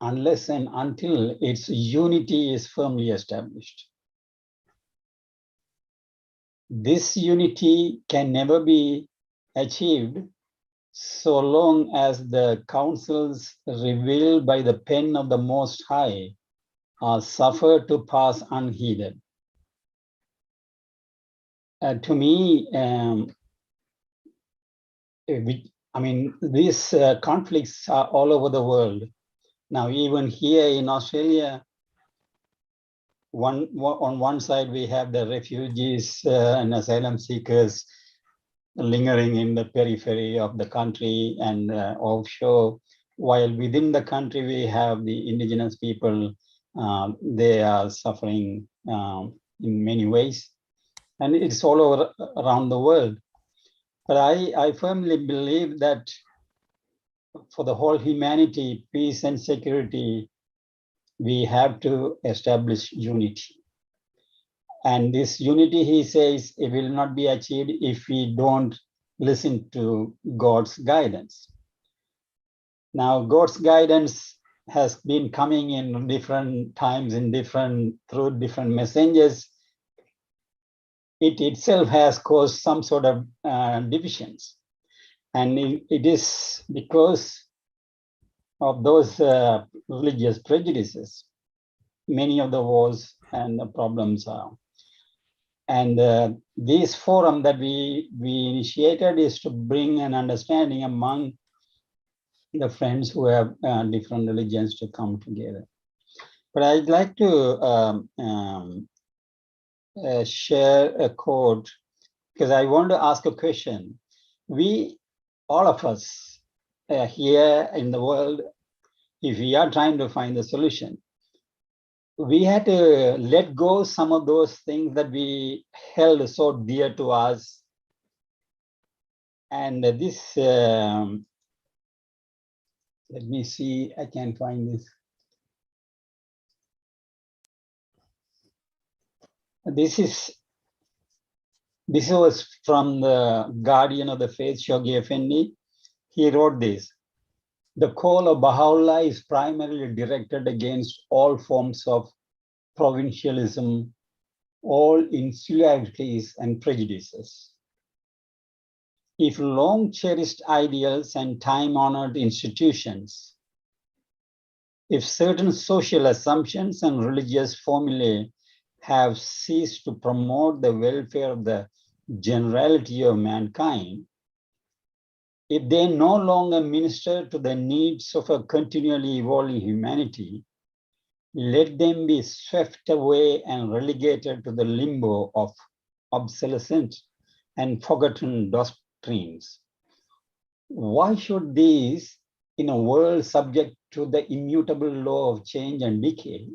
unless and until its unity is firmly established. This unity can never be achieved so long as the counsels revealed by the pen of the Most High are suffered to pass unheeded. To me, these conflicts are all over the world. Now, even here in Australia, on one side we have the refugees and asylum seekers lingering in the periphery of the country and offshore, while within the country we have the indigenous people. They are suffering in many ways, and it's all over around the world. But I firmly believe that for the whole humanity, peace and security, we have to establish unity. And this unity, he says, it will not be achieved if we don't listen to God's guidance. Now, God's guidance has been coming in different times, through different messengers. It itself has caused some sort of divisions. And it is because of those religious prejudices, many of the wars and the problems are. And this forum that we initiated is to bring an understanding among the friends who have different religions to come together. But I'd like to share a quote, because I want to ask a question. All of us here in the world, if we are trying to find a solution, we had to let go some of those things that we held so dear to us. And this, let me see, I can find this. This was from the Guardian of the Faith, Shoghi Effendi. He wrote this: the call of Baha'u'llah is primarily directed against all forms of provincialism, all insularities and prejudices. If long cherished ideals and time-honored institutions, if certain social assumptions and religious formulae have ceased to promote the welfare of the generality of mankind, if they no longer minister to the needs of a continually evolving humanity, let them be swept away and relegated to the limbo of obsolescent and forgotten doctrines. Why should these, in a world subject to the immutable law of change and decay,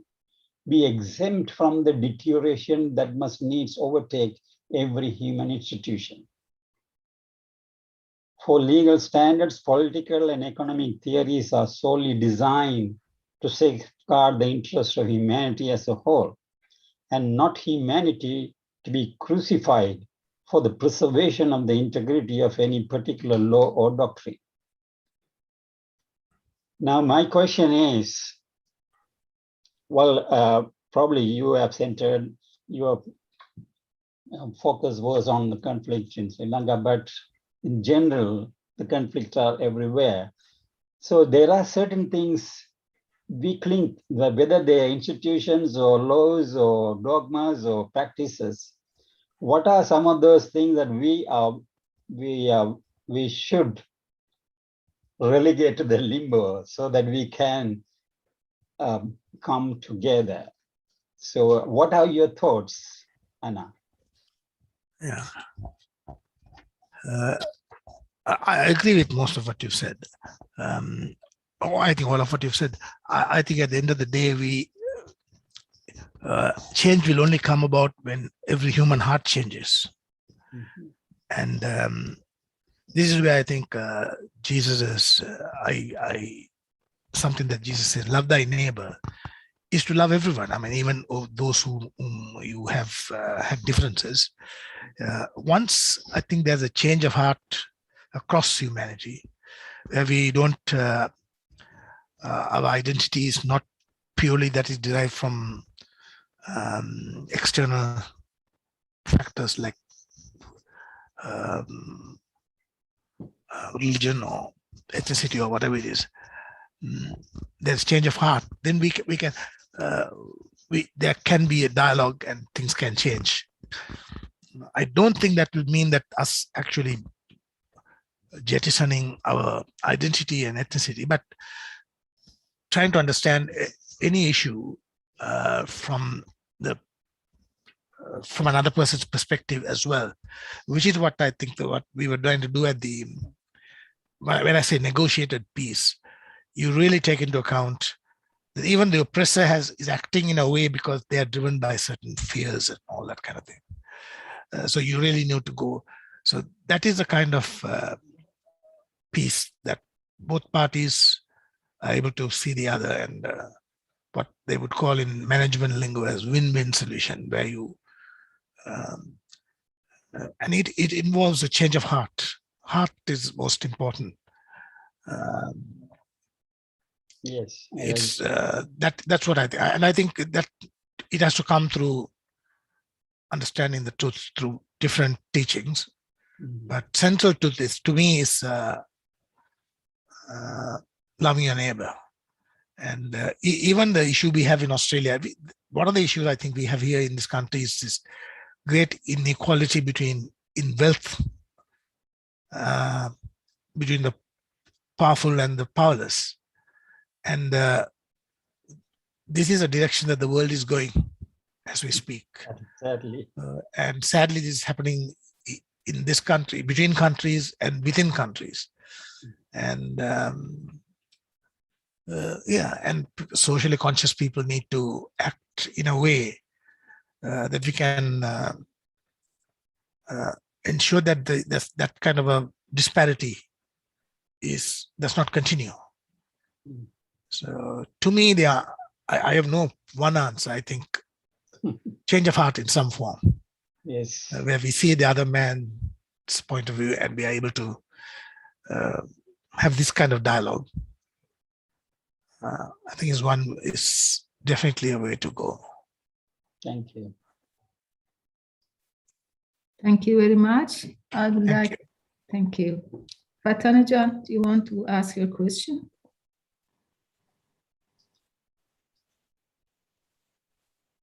be exempt from the deterioration that must needs overtake every human institution? For legal standards, political and economic theories are solely designed to safeguard the interests of humanity as a whole, and not humanity to be crucified for the preservation of the integrity of any particular law or doctrine. Now, my question is, well, probably you have centered your focus was on the conflict in Sri Lanka, but in general, the conflicts are everywhere. So there are certain things we cling, whether they are institutions or laws or dogmas or practices. What are some of those things that we should relegate to the limbo so that we can come together? So what are your thoughts, Anna? Yeah, I agree with most of what you've said. I think all of what you've said. I think at the end of the day, change will only come about when every human heart changes. Mm-hmm. And this is where I think Jesus is, something that Jesus said, love thy neighbor, is to love everyone. I mean, even those whom you have had differences. Once I think there's a change of heart across humanity, where we don't, our identity is not purely that is derived from external factors like religion or ethnicity or whatever it is. There's change of heart. Then there can be a dialogue and things can change. I don't think that will mean that us actually jettisoning our identity and ethnicity, but trying to understand any issue from another person's perspective as well, which is what I think what we were trying to do at the, when I say negotiated peace, you really take into account that even the oppressor is acting in a way because they are driven by certain fears and all that kind of thing. So you really need to go. So that is the kind of peace that both parties are able to see the other, and what they would call in management lingo as win-win solution, where you and it involves a change of heart. Heart is most important. Yes, It's that's what I think, and I think that it has to come through understanding the truth through different teachings. But central to this, to me, is loving your neighbor. And even the issue we have in Australia, one of the issues I think we have here in this country is this great inequality in wealth between the powerful and the powerless. And this is a direction that the world is going as we speak. Sadly. And sadly, this is happening in this country, between countries and within countries. And and socially conscious people need to act in a way that we can ensure that that kind of a disparity does not continue. So to me, I have no one answer. I think change of heart in some form. Yes. Where we see the other man's point of view and we are able to have this kind of dialogue. I think is definitely a way to go. Thank you. Thank you very much. I would like. Thank you. Patanaja, do you want to ask your question?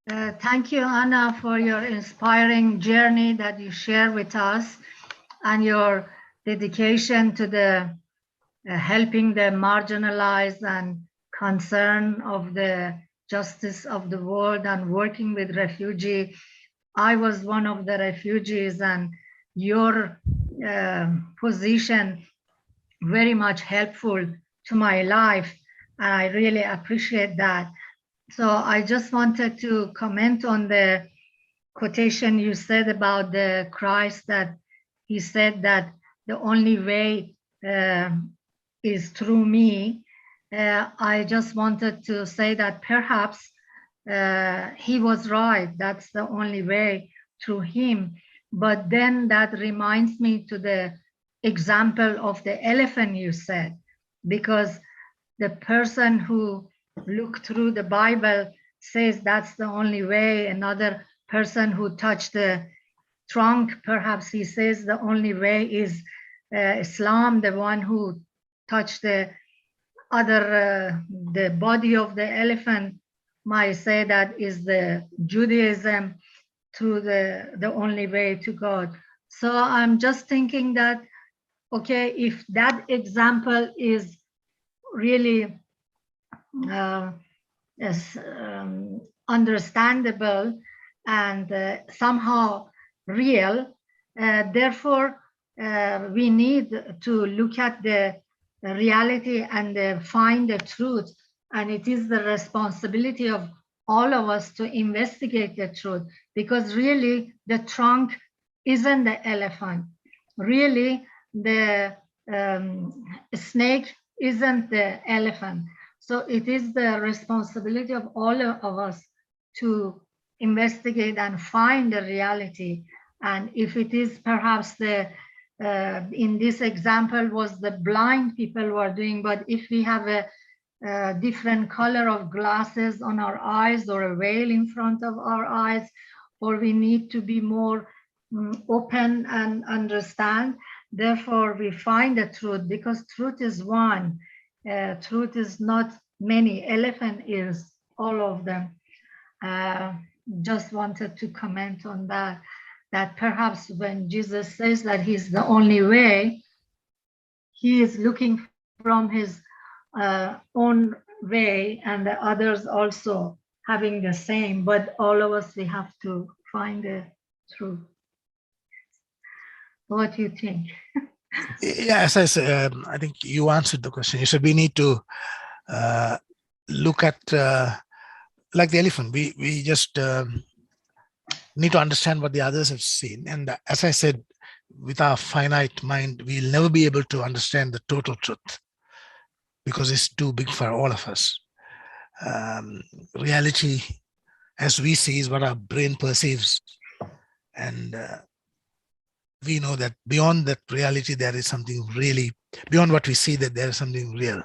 Thank you, Anna, for your inspiring journey that you share with us and your dedication to the helping the marginalized and concern of the justice of the world and working with refugees. I was one of the refugees, and your position very much helpful to my life, and I really appreciate that. So I just wanted to comment on the quotation you said about the Christ, that he said that the only way is through me. I just wanted to say that perhaps he was right. That's the only way through him. But then that reminds me to the example of the elephant you said, because the person who looked through the Bible says that's the only way. Another person who touched the trunk, perhaps he says the only way is Islam. The one who touched the body of the elephant might say that is the Judaism, through the only way to God. So I'm just thinking that, okay, if that example is really understandable and somehow real, therefore we need to look at the reality and find the truth, and it is the responsibility of all of us to investigate the truth, because really the trunk isn't the elephant, really the snake isn't the elephant. So it is the responsibility of all of us to investigate and find the reality. And if it is perhaps in this example was the blind people who are doing, but if we have a different color of glasses on our eyes or a veil in front of our eyes, or we need to be more open and understand. Therefore, we find the truth, because truth is one. Truth is not many elephant ears, all of them. Just wanted to comment on that perhaps when Jesus says that he's the only way, he is looking from his own way, and the others also having the same, but all of us, we have to find the truth. What do you think? Yeah, as I said, I think you answered the question. You said we need to look at, like the elephant, we just need to understand what the others have seen. And as I said, with our finite mind, we'll never be able to understand the total truth because it's too big for all of us. Reality, as we see, is what our brain perceives. And we know that beyond that reality, there is something really, beyond what we see, that there is something real.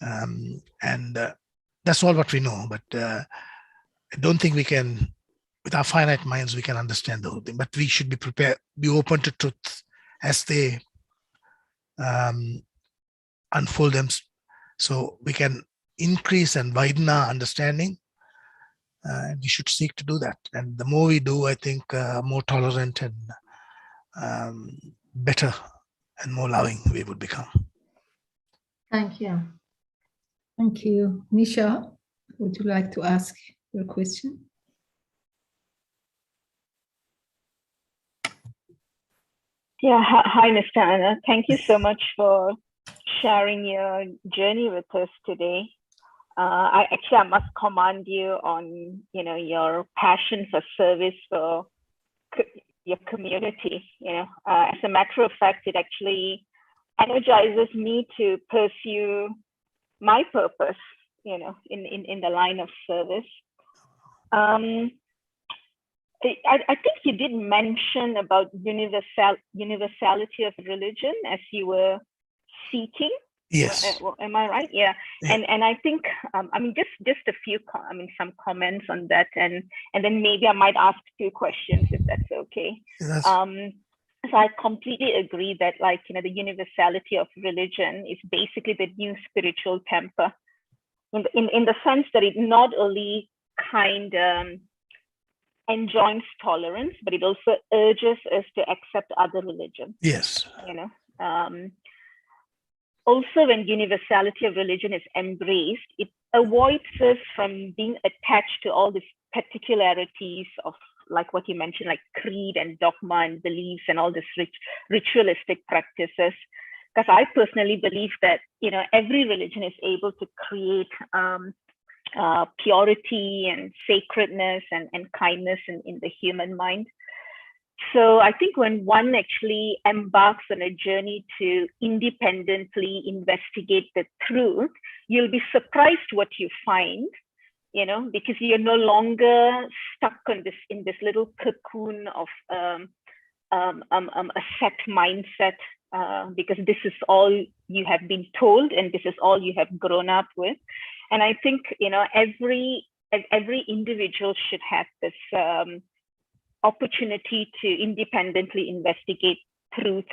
And that's all what we know. But I don't think we can, with our finite minds, we can understand the whole thing. But we should be prepared, be open to truth as they unfold them, so we can increase and widen our understanding. We should seek to do that. And the more we do, I think more tolerant and better and more loving we would become. Thank you. Thank you. Nisha, would you like to ask your question? Yeah, hi, Mr. Anna. Thank you so much for sharing your journey with us today. I must commend you on, your passion for service for your community. As a matter of fact, it actually energizes me to pursue my purpose, in the line of service. I think you did mention about universality of religion as you were seeking. Yes. Am I right? Yeah. And I think just a few some comments on that, and then maybe I might ask 2 questions if that's okay. Yes. So I completely agree that the universality of religion is basically the new spiritual temper, in the sense that it not only enjoins tolerance, but it also urges us to accept other religions. Yes. Also, when universality of religion is embraced, it avoids us from being attached to all these particularities of, like what you mentioned, like creed and dogma and beliefs and all these ritualistic practices. Because I personally believe that, every religion is able to create purity and sacredness and kindness in the human mind. So I think when one actually embarks on a journey to independently investigate the truth, you'll be surprised what you find, because you're no longer stuck in this little cocoon of a set mindset, because this is all you have been told and this is all you have grown up with. And I think, every individual should have this opportunity to independently investigate truth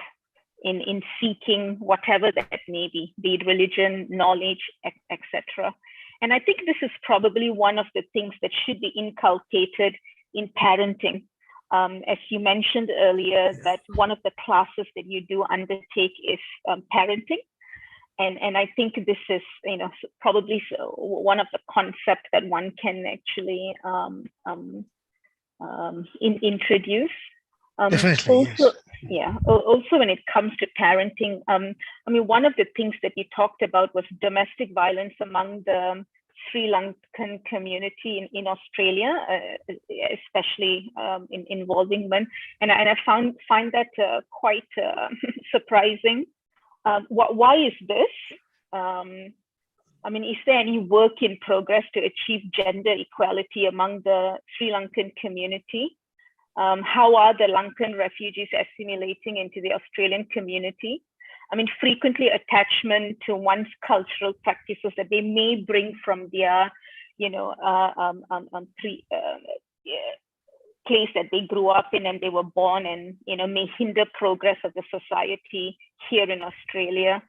in seeking whatever that may be it religion, knowledge, etc. And I think this is probably one of the things that should be inculcated in parenting. As you mentioned earlier, that one of the classes that you do undertake is parenting. And I think this is, probably one of the concepts that one can actually introduce. Definitely, also, yes. Yeah. Also, when it comes to parenting, one of the things that you talked about was domestic violence among the Sri Lankan community in Australia, especially involving women, and I find that quite surprising. Why is this? I mean, is there any work in progress to achieve gender equality among the Sri Lankan community? How are the Lankan refugees assimilating into the Australian community? I mean, frequently attachment to one's cultural practices that they may bring from their, place that they grew up in and they were born in, may hinder progress of the society here in Australia.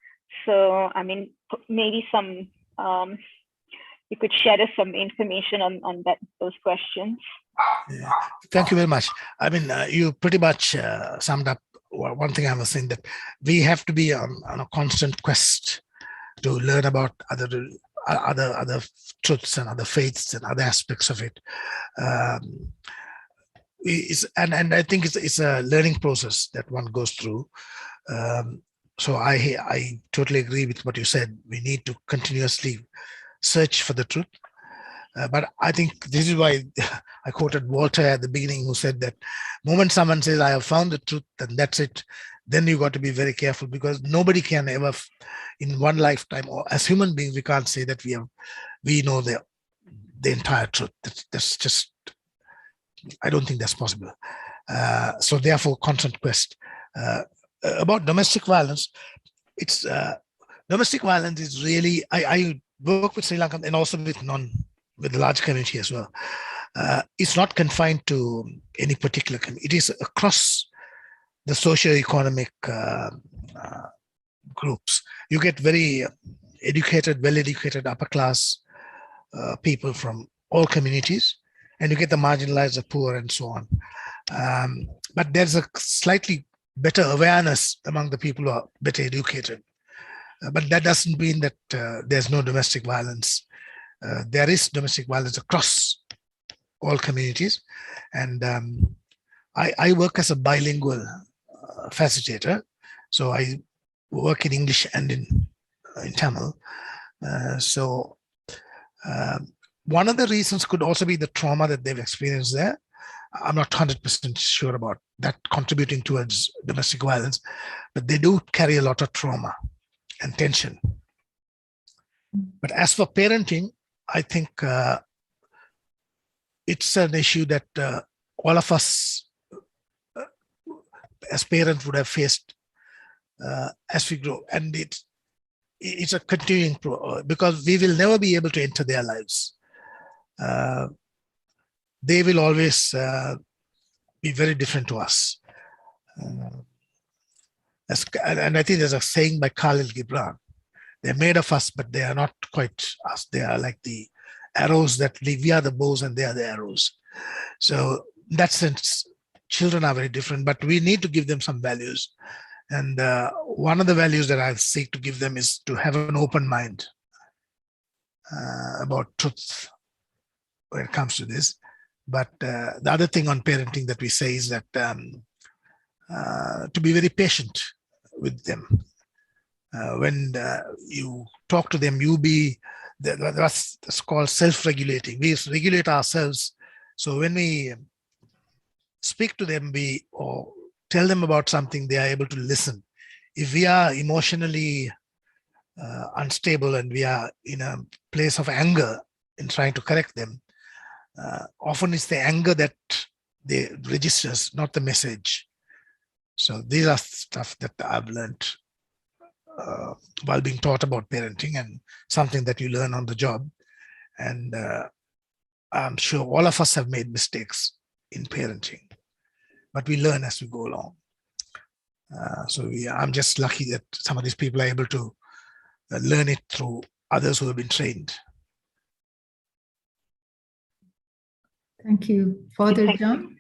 So, I mean, maybe some, you could share us some information on those questions. Yeah. Thank you very much. I mean, you pretty much summed up one thing I was saying, that we have to be on a constant quest to learn about other truths and other faiths and other aspects of it. And I think it's a learning process that one goes through. So I totally agree with what you said. We need to continuously search for the truth. But I think this is why I quoted Walter at the beginning, who said that moment someone says, I have found the truth, and that's it, then you got to be very careful, because nobody can ever, in one lifetime, or as human beings, we can't say that we know the entire truth. That's just, I don't think that's possible. So therefore, constant quest. About domestic violence, it's domestic violence is really, I work with Sri Lanka and also with the large community as well. It's not confined to any particular community. It is across the socio-economic groups. You get very educated, well-educated, upper-class people from all communities, and you get the marginalized, the poor, and so on. But there's a slightly better awareness among the people who are better educated. But that doesn't mean that there's no domestic violence. There is domestic violence across all communities. And I work as a bilingual facilitator. So I work in English and in Tamil. So one of the reasons could also be the trauma that they've experienced there. I'm not 100% sure about that contributing towards domestic violence, but they do carry a lot of trauma and tension. But as for parenting, I think it's an issue that all of us as parents would have faced as we grow. And it's a continuing because we will never be able to enter their lives. They will always be very different to us. And I think there's a saying by Khalil Gibran, they're made of us, but they are not quite us. They are like the arrows that we are the bows and they are the arrows. So in that sense, children are very different, but we need to give them some values. And one of the values that I seek to give them is to have an open mind about truth when it comes to this. But the other thing on parenting that we say is that to be very patient with them. When you talk to them, that's called self-regulating. We regulate ourselves. So when we speak to them, or tell them about something, they are able to listen. If we are emotionally unstable and we are in a place of anger in trying to correct them, often it's the anger that they registers, not the message. So these are stuff that I've learned while being taught about parenting, and something that you learn on the job. And I'm sure all of us have made mistakes in parenting, but we learn as we go along. I'm just lucky that some of these people are able to learn it through others who have been trained. Thank you. Father John,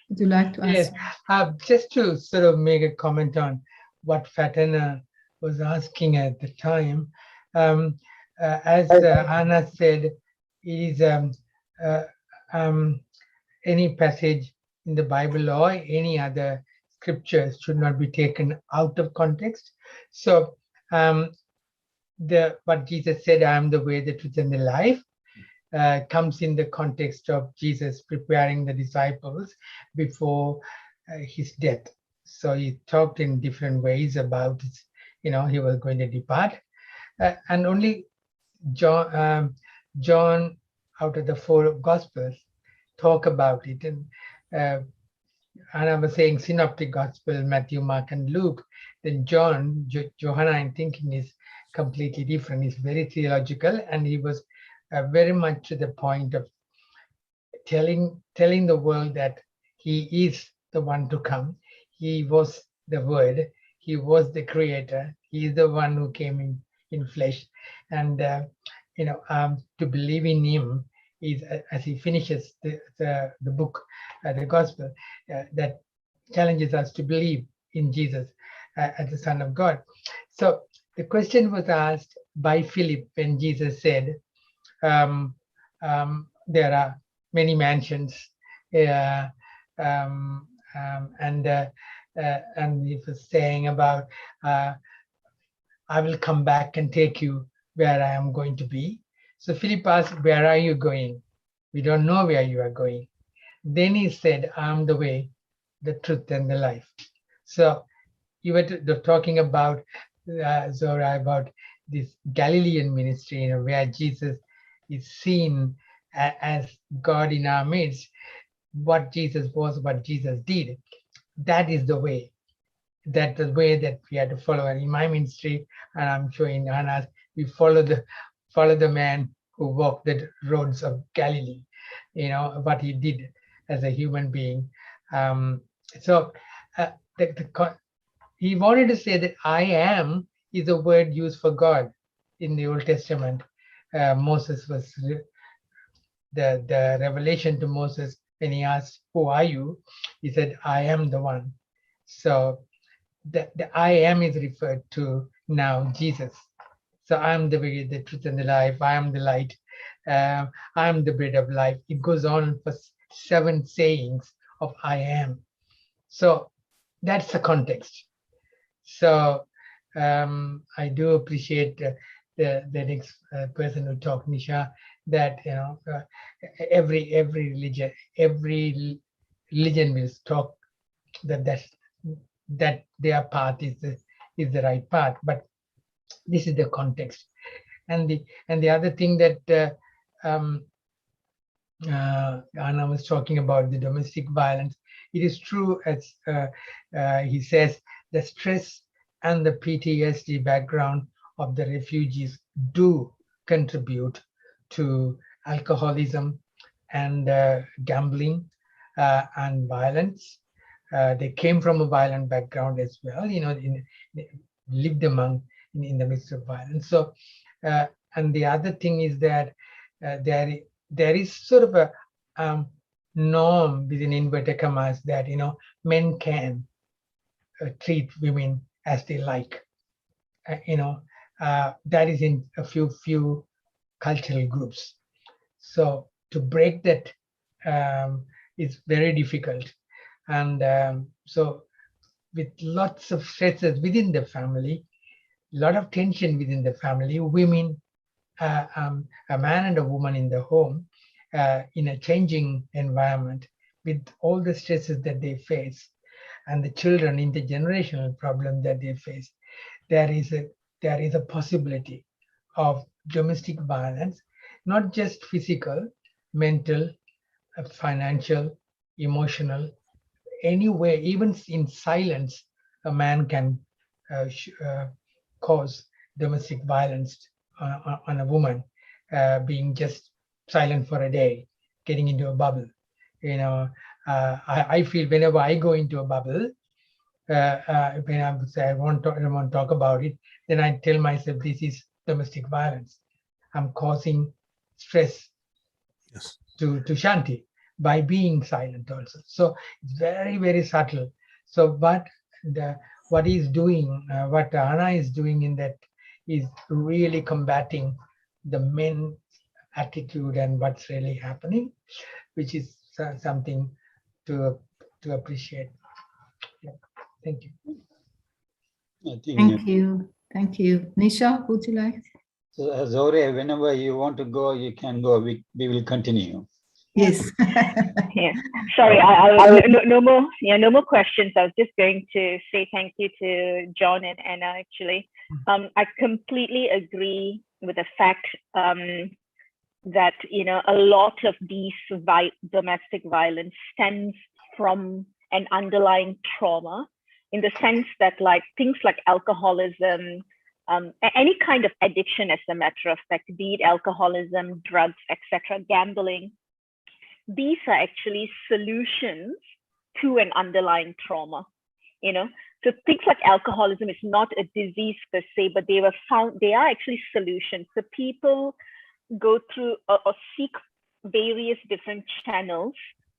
would you like to answer? Yes, just to sort of make a comment on what Fatana was asking at the time. As Anna said, it is any passage in the Bible or any other scriptures should not be taken out of context. So what Jesus said, I am the way, the truth, and the life, comes in the context of Jesus preparing the disciples before his death. So he talked in different ways about, he was going to depart, and only John, out of the 4 Gospels, talk about it, and I was saying Synoptic Gospel, Matthew, Mark, and Luke. Then John, Johannine thinking is completely different. He's very theological, and he was very much to the point of telling the world that he is the one to come. He was the Word. He was the Creator. He is the one who came in flesh, and to believe in him is, as he finishes the book, the Gospel, that challenges us to believe in Jesus as the Son of God. So the question was asked by Philip when Jesus said, there are many mansions, and he was saying about, I will come back and take you where I am going to be. So Philip asked, where are you going? We don't know where you are going. Then he said, I am the way, the truth, and the life. So you were talking about, Zora, about this Galilean ministry, where Jesus is seen as God in our midst. What Jesus was, what Jesus did, that is the way. That's the way that we have to follow. And in my ministry, and I'm sure in Anna's, we follow the man who walked the roads of Galilee, what he did as a human being. He wanted to say that I am is a word used for God in the Old Testament. Moses was the revelation to Moses when he asked, who are you? He said, I am the one. So the I am is referred to now Jesus. So I am the way, the truth, and the life. I am the light. I am the bread of life. It goes on for 7 sayings of I am. So that's the context. So I do appreciate the next person who talked, Nisha, that every religion will talk that their path is the right path, but this is the context. And the other thing that Anna was talking about, the domestic violence, it is true, as he says, the stress and the PTSD background of the refugees do contribute to alcoholism and gambling and violence. They came from a violent background as well, lived among in the midst of violence. So, and the other thing is that there is sort of a norm within inverted commas that men can treat women as they like. That is in a few cultural groups. So to break that is very difficult. And so with lots of stresses within the family, a lot of tension within the family, women, a man and a woman in the home, in a changing environment, with all the stresses that they face, and the children, intergenerational problem that they face, there is a possibility of domestic violence, not just physical, mental, financial, emotional, anywhere, even in silence, a man can cause domestic violence on a woman, being just silent for a day, getting into a bubble. I feel whenever I go into a bubble, when I say I don't want to talk about it, then I tell myself this is domestic violence. I'm causing stress to Shanti by being silent also. So it's very, very subtle. So what he's doing, what Anna is doing in that is really combating the men's attitude and what's really happening, which is something to appreciate. Yeah. Thank you. Thank you. Nisha, would you like? So, Zore, whenever you want to go, you can go. We will continue. Yes. Yeah. Sorry, no more. Yeah, no more questions. I was just going to say thank you to John and Anna actually I completely agree with the fact that a lot of these domestic violence stems from an underlying trauma, in the sense that like things like alcoholism, any kind of addiction, as a matter of fact, be it alcoholism, drugs, etc., gambling, these are actually solutions to an underlying trauma. So things like alcoholism is not a disease per se, but they are actually solutions. So people go through or seek various different channels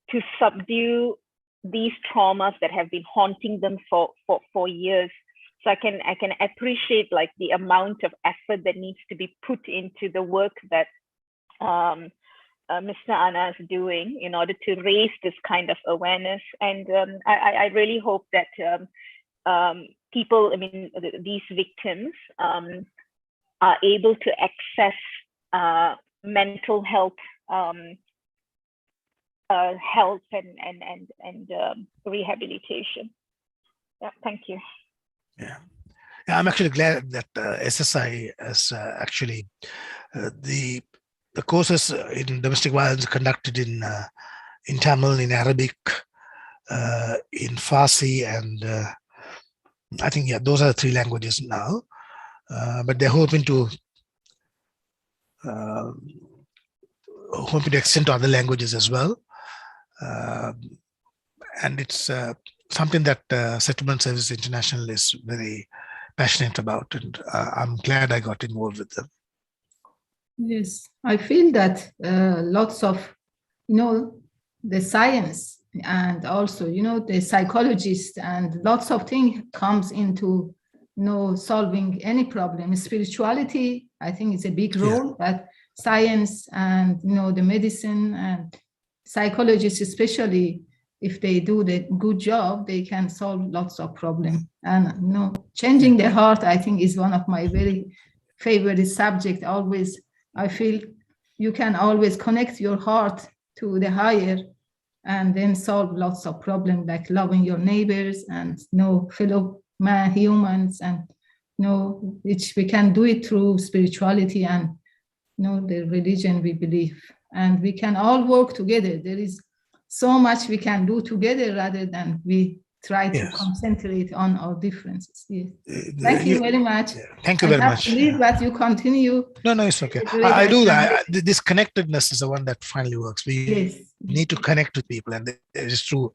to subdue these traumas that have been haunting them for years. So I can appreciate like the amount of effort that needs to be put into the work that Mr. Anna is doing in order to raise this kind of awareness. And I really hope that people, these victims are able to access mental health and rehabilitation. Yeah, thank you. Yeah, I'm actually glad that SSI has actually the courses in domestic violence conducted in Tamil, in Arabic, in Farsi, and I think those are the 3 languages now. But they're hoping to extend to other languages as well. And it's something that Settlement Service International is very passionate about, and I'm glad I got involved with them. Yes, I feel that lots of, the science and also, the psychologists and lots of things comes into, solving any problem. Spirituality, I think, is a big role, but science and, the medicine and psychologists, especially if they do the good job, they can solve lots of problems. And, changing the heart, I think, is one of my very favorite subject. Always, I feel you can always connect your heart to the higher and then solve lots of problems, like loving your neighbors and fellow humans, and which we can do it through spirituality and the religion we believe. And we can all work together. There is so much we can do together rather than we try to concentrate on our differences. Yes. Thank you very much. Thank you very much. I believe that you continue. No, it's okay. I do that. This connectedness is the one that finally works. We need to connect with people, and it is true.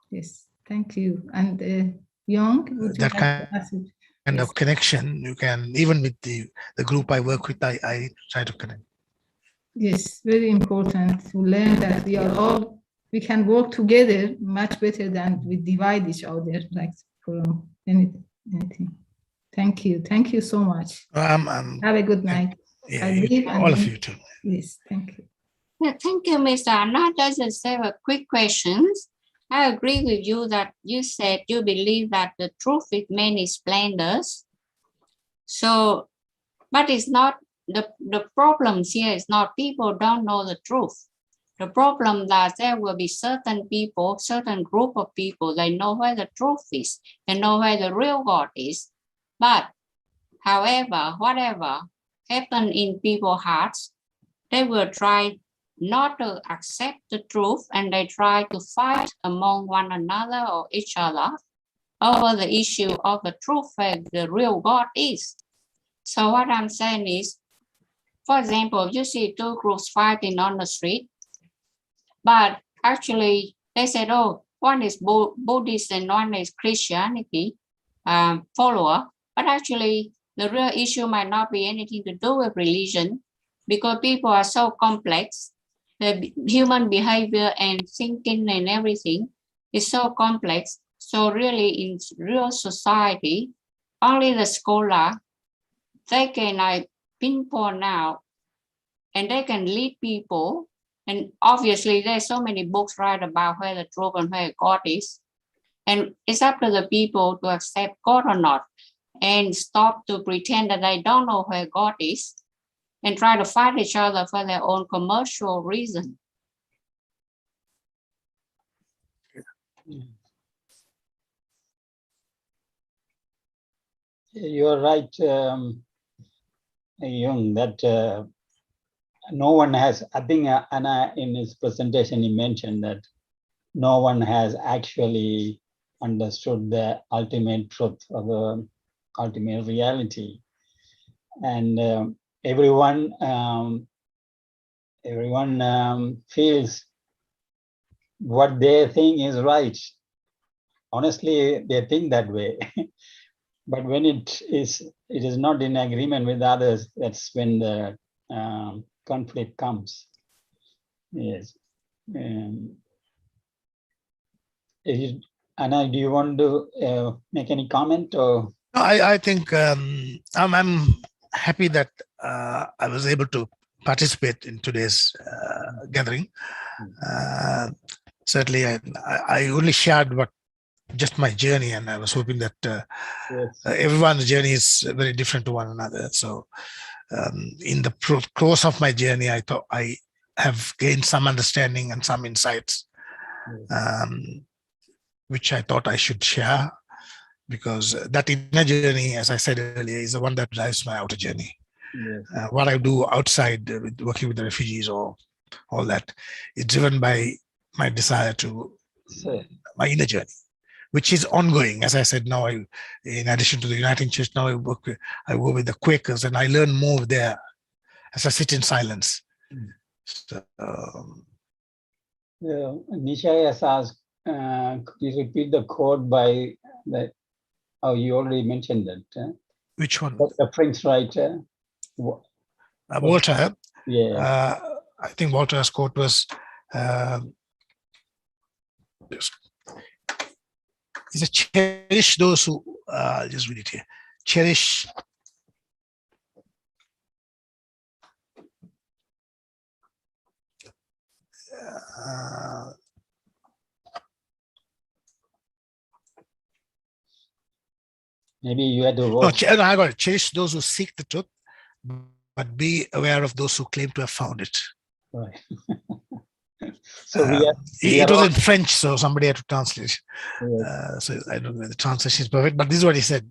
Yes, thank you. And Young, that kind of connection, you can, even with the group I work with, I try to connect. Yes, very important to learn that we can work together much better than we divide each other, like for anything. Thank you so much. Have a good night. All of you too. Yes, thank you. Yeah, thank you, Mr. Anna. Just have a quick questions. I agree with you that you said you believe that the truth with many splendors. So, but it's not the problems here is not people don't know the truth. The problem that there will be certain people, certain group of people, they know where the truth is, they know where the real God is. But however, whatever happened in people's hearts, they will try not to accept the truth, and they try to fight among one another or each other over the issue of the truth where the real God is. So what I'm saying is, for example, you see 2 groups fighting on the street, but actually they said, oh, one is Buddhist and one is Christianity follower, but actually the real issue might not be anything to do with religion, because people are so complex. The human behavior and thinking and everything is so complex. So really in real society, only the scholar, they can pinpoint out and they can lead people. And obviously there's so many books write about where the truth and where God is. And it's up to the people to accept God or not, and stop to pretend that they don't know where God is and try to fight each other for their own commercial reason. you're right, Jung, that no one has, I think Anna in his presentation, he mentioned that no one has actually understood the ultimate truth or the ultimate reality. And everyone feels what they think is right. Honestly, they think that way. But when it is not in agreement with others, that's when the conflict comes. Yes. Anna, do you want to make any comment or? No, I think I'm happy that I was able to participate in today's gathering. Certainly, I only shared just my journey, and I was hoping that Yes. everyone's journey is very different to one another. So, in the course of my journey, I thought I have gained some understanding and some insights, which I thought I should share, because that inner journey, as I said earlier, is the one that drives my outer journey. Yes. What I do outside with working with the refugees or all that is driven by my desire to my inner journey, which is ongoing. As I said, now in addition to the Uniting Church, now I work with the Quakers, and I learn more there as I sit in silence. So, Nisha has asked, could you repeat the quote by the? Oh, you already mentioned that. Which one? The French writer. Walter. Yeah. I think Walter's quote was, is a cherish those who, I'll just read it here. Cherish. Maybe you had to. No, I got it. Cherish those who seek the truth, but be aware of those who claim to have found it. Right. So it was in French, so somebody had to translate. Yes. So I don't know if the translation is perfect, but this is what he said.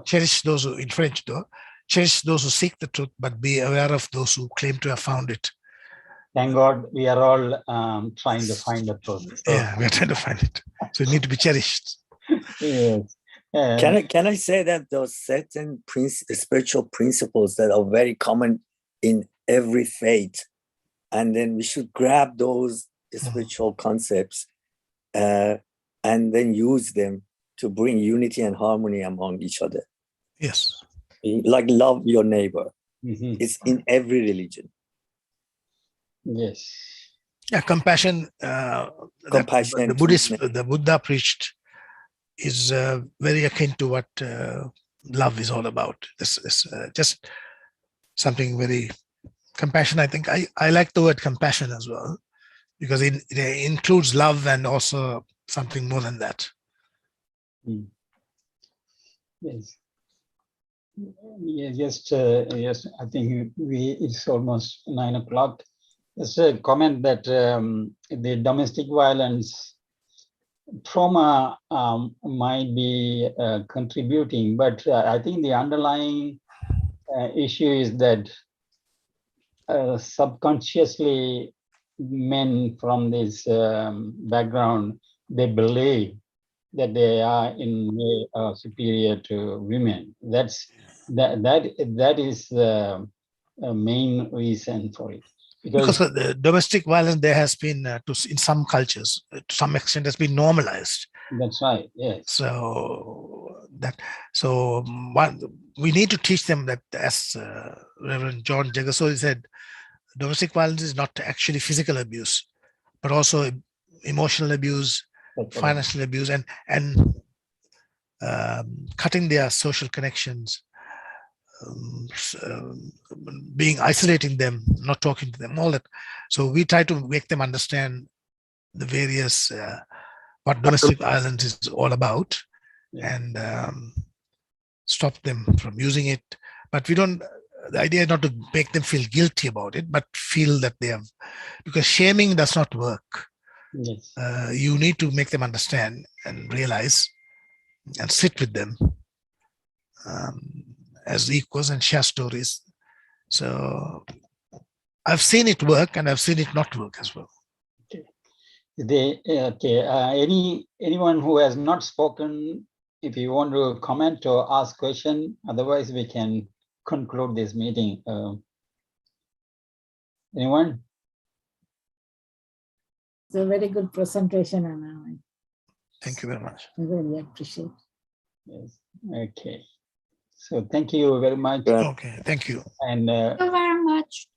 Cherish those who, in French though, cherish those who seek the truth, but be aware of those who claim to have found it. Thank God we are all trying to find the truth. So. Yeah, we are trying to find it. So it needs to be cherished. Yes. Can I say that those certain spiritual principles that are very common in every faith, and then we should grab those spiritual concepts and then use them to bring unity and harmony among each other. Yes. Like love your neighbor. Mm-hmm. It's in every religion. Yes. Yeah, compassion. Compassion. The Buddha preached is very akin to what love is all about. This is just something very compassion. I think I like the word compassion as well, because it includes love and also something more than that. Yes. Yes. I think it's almost 9 o'clock. Just a comment that the domestic violence trauma might be contributing, but I think the underlying issue is that subconsciously men from this background, they believe that they are in way superior to women. That is the main reason for it. Because of the domestic violence, there has been, in some cultures, to some extent, has been normalized. That's right. Yes. So we need to teach them that, as Reverend John Jagasoli said, domestic violence is not actually physical abuse, but also emotional abuse, financial abuse, and cutting their social connections. Isolating them, not talking to them, all that. So we try to make them understand the various what domestic violence is all about, and stop them from using it. But we don't. The idea is not to make them feel guilty about it, but feel that they have, because shaming does not work. Yes. You need to make them understand and realize, and sit with them. as equals and share stories. So I've seen it work and I've seen it not work as well. Anyone who has not spoken, if you want to comment or ask question, otherwise we can conclude this meeting. Anyone? It's a very good presentation, Anna. Thank you very much. I really appreciate it. Yes. Okay. So thank you very much. Okay, thank you. And Thank you very much.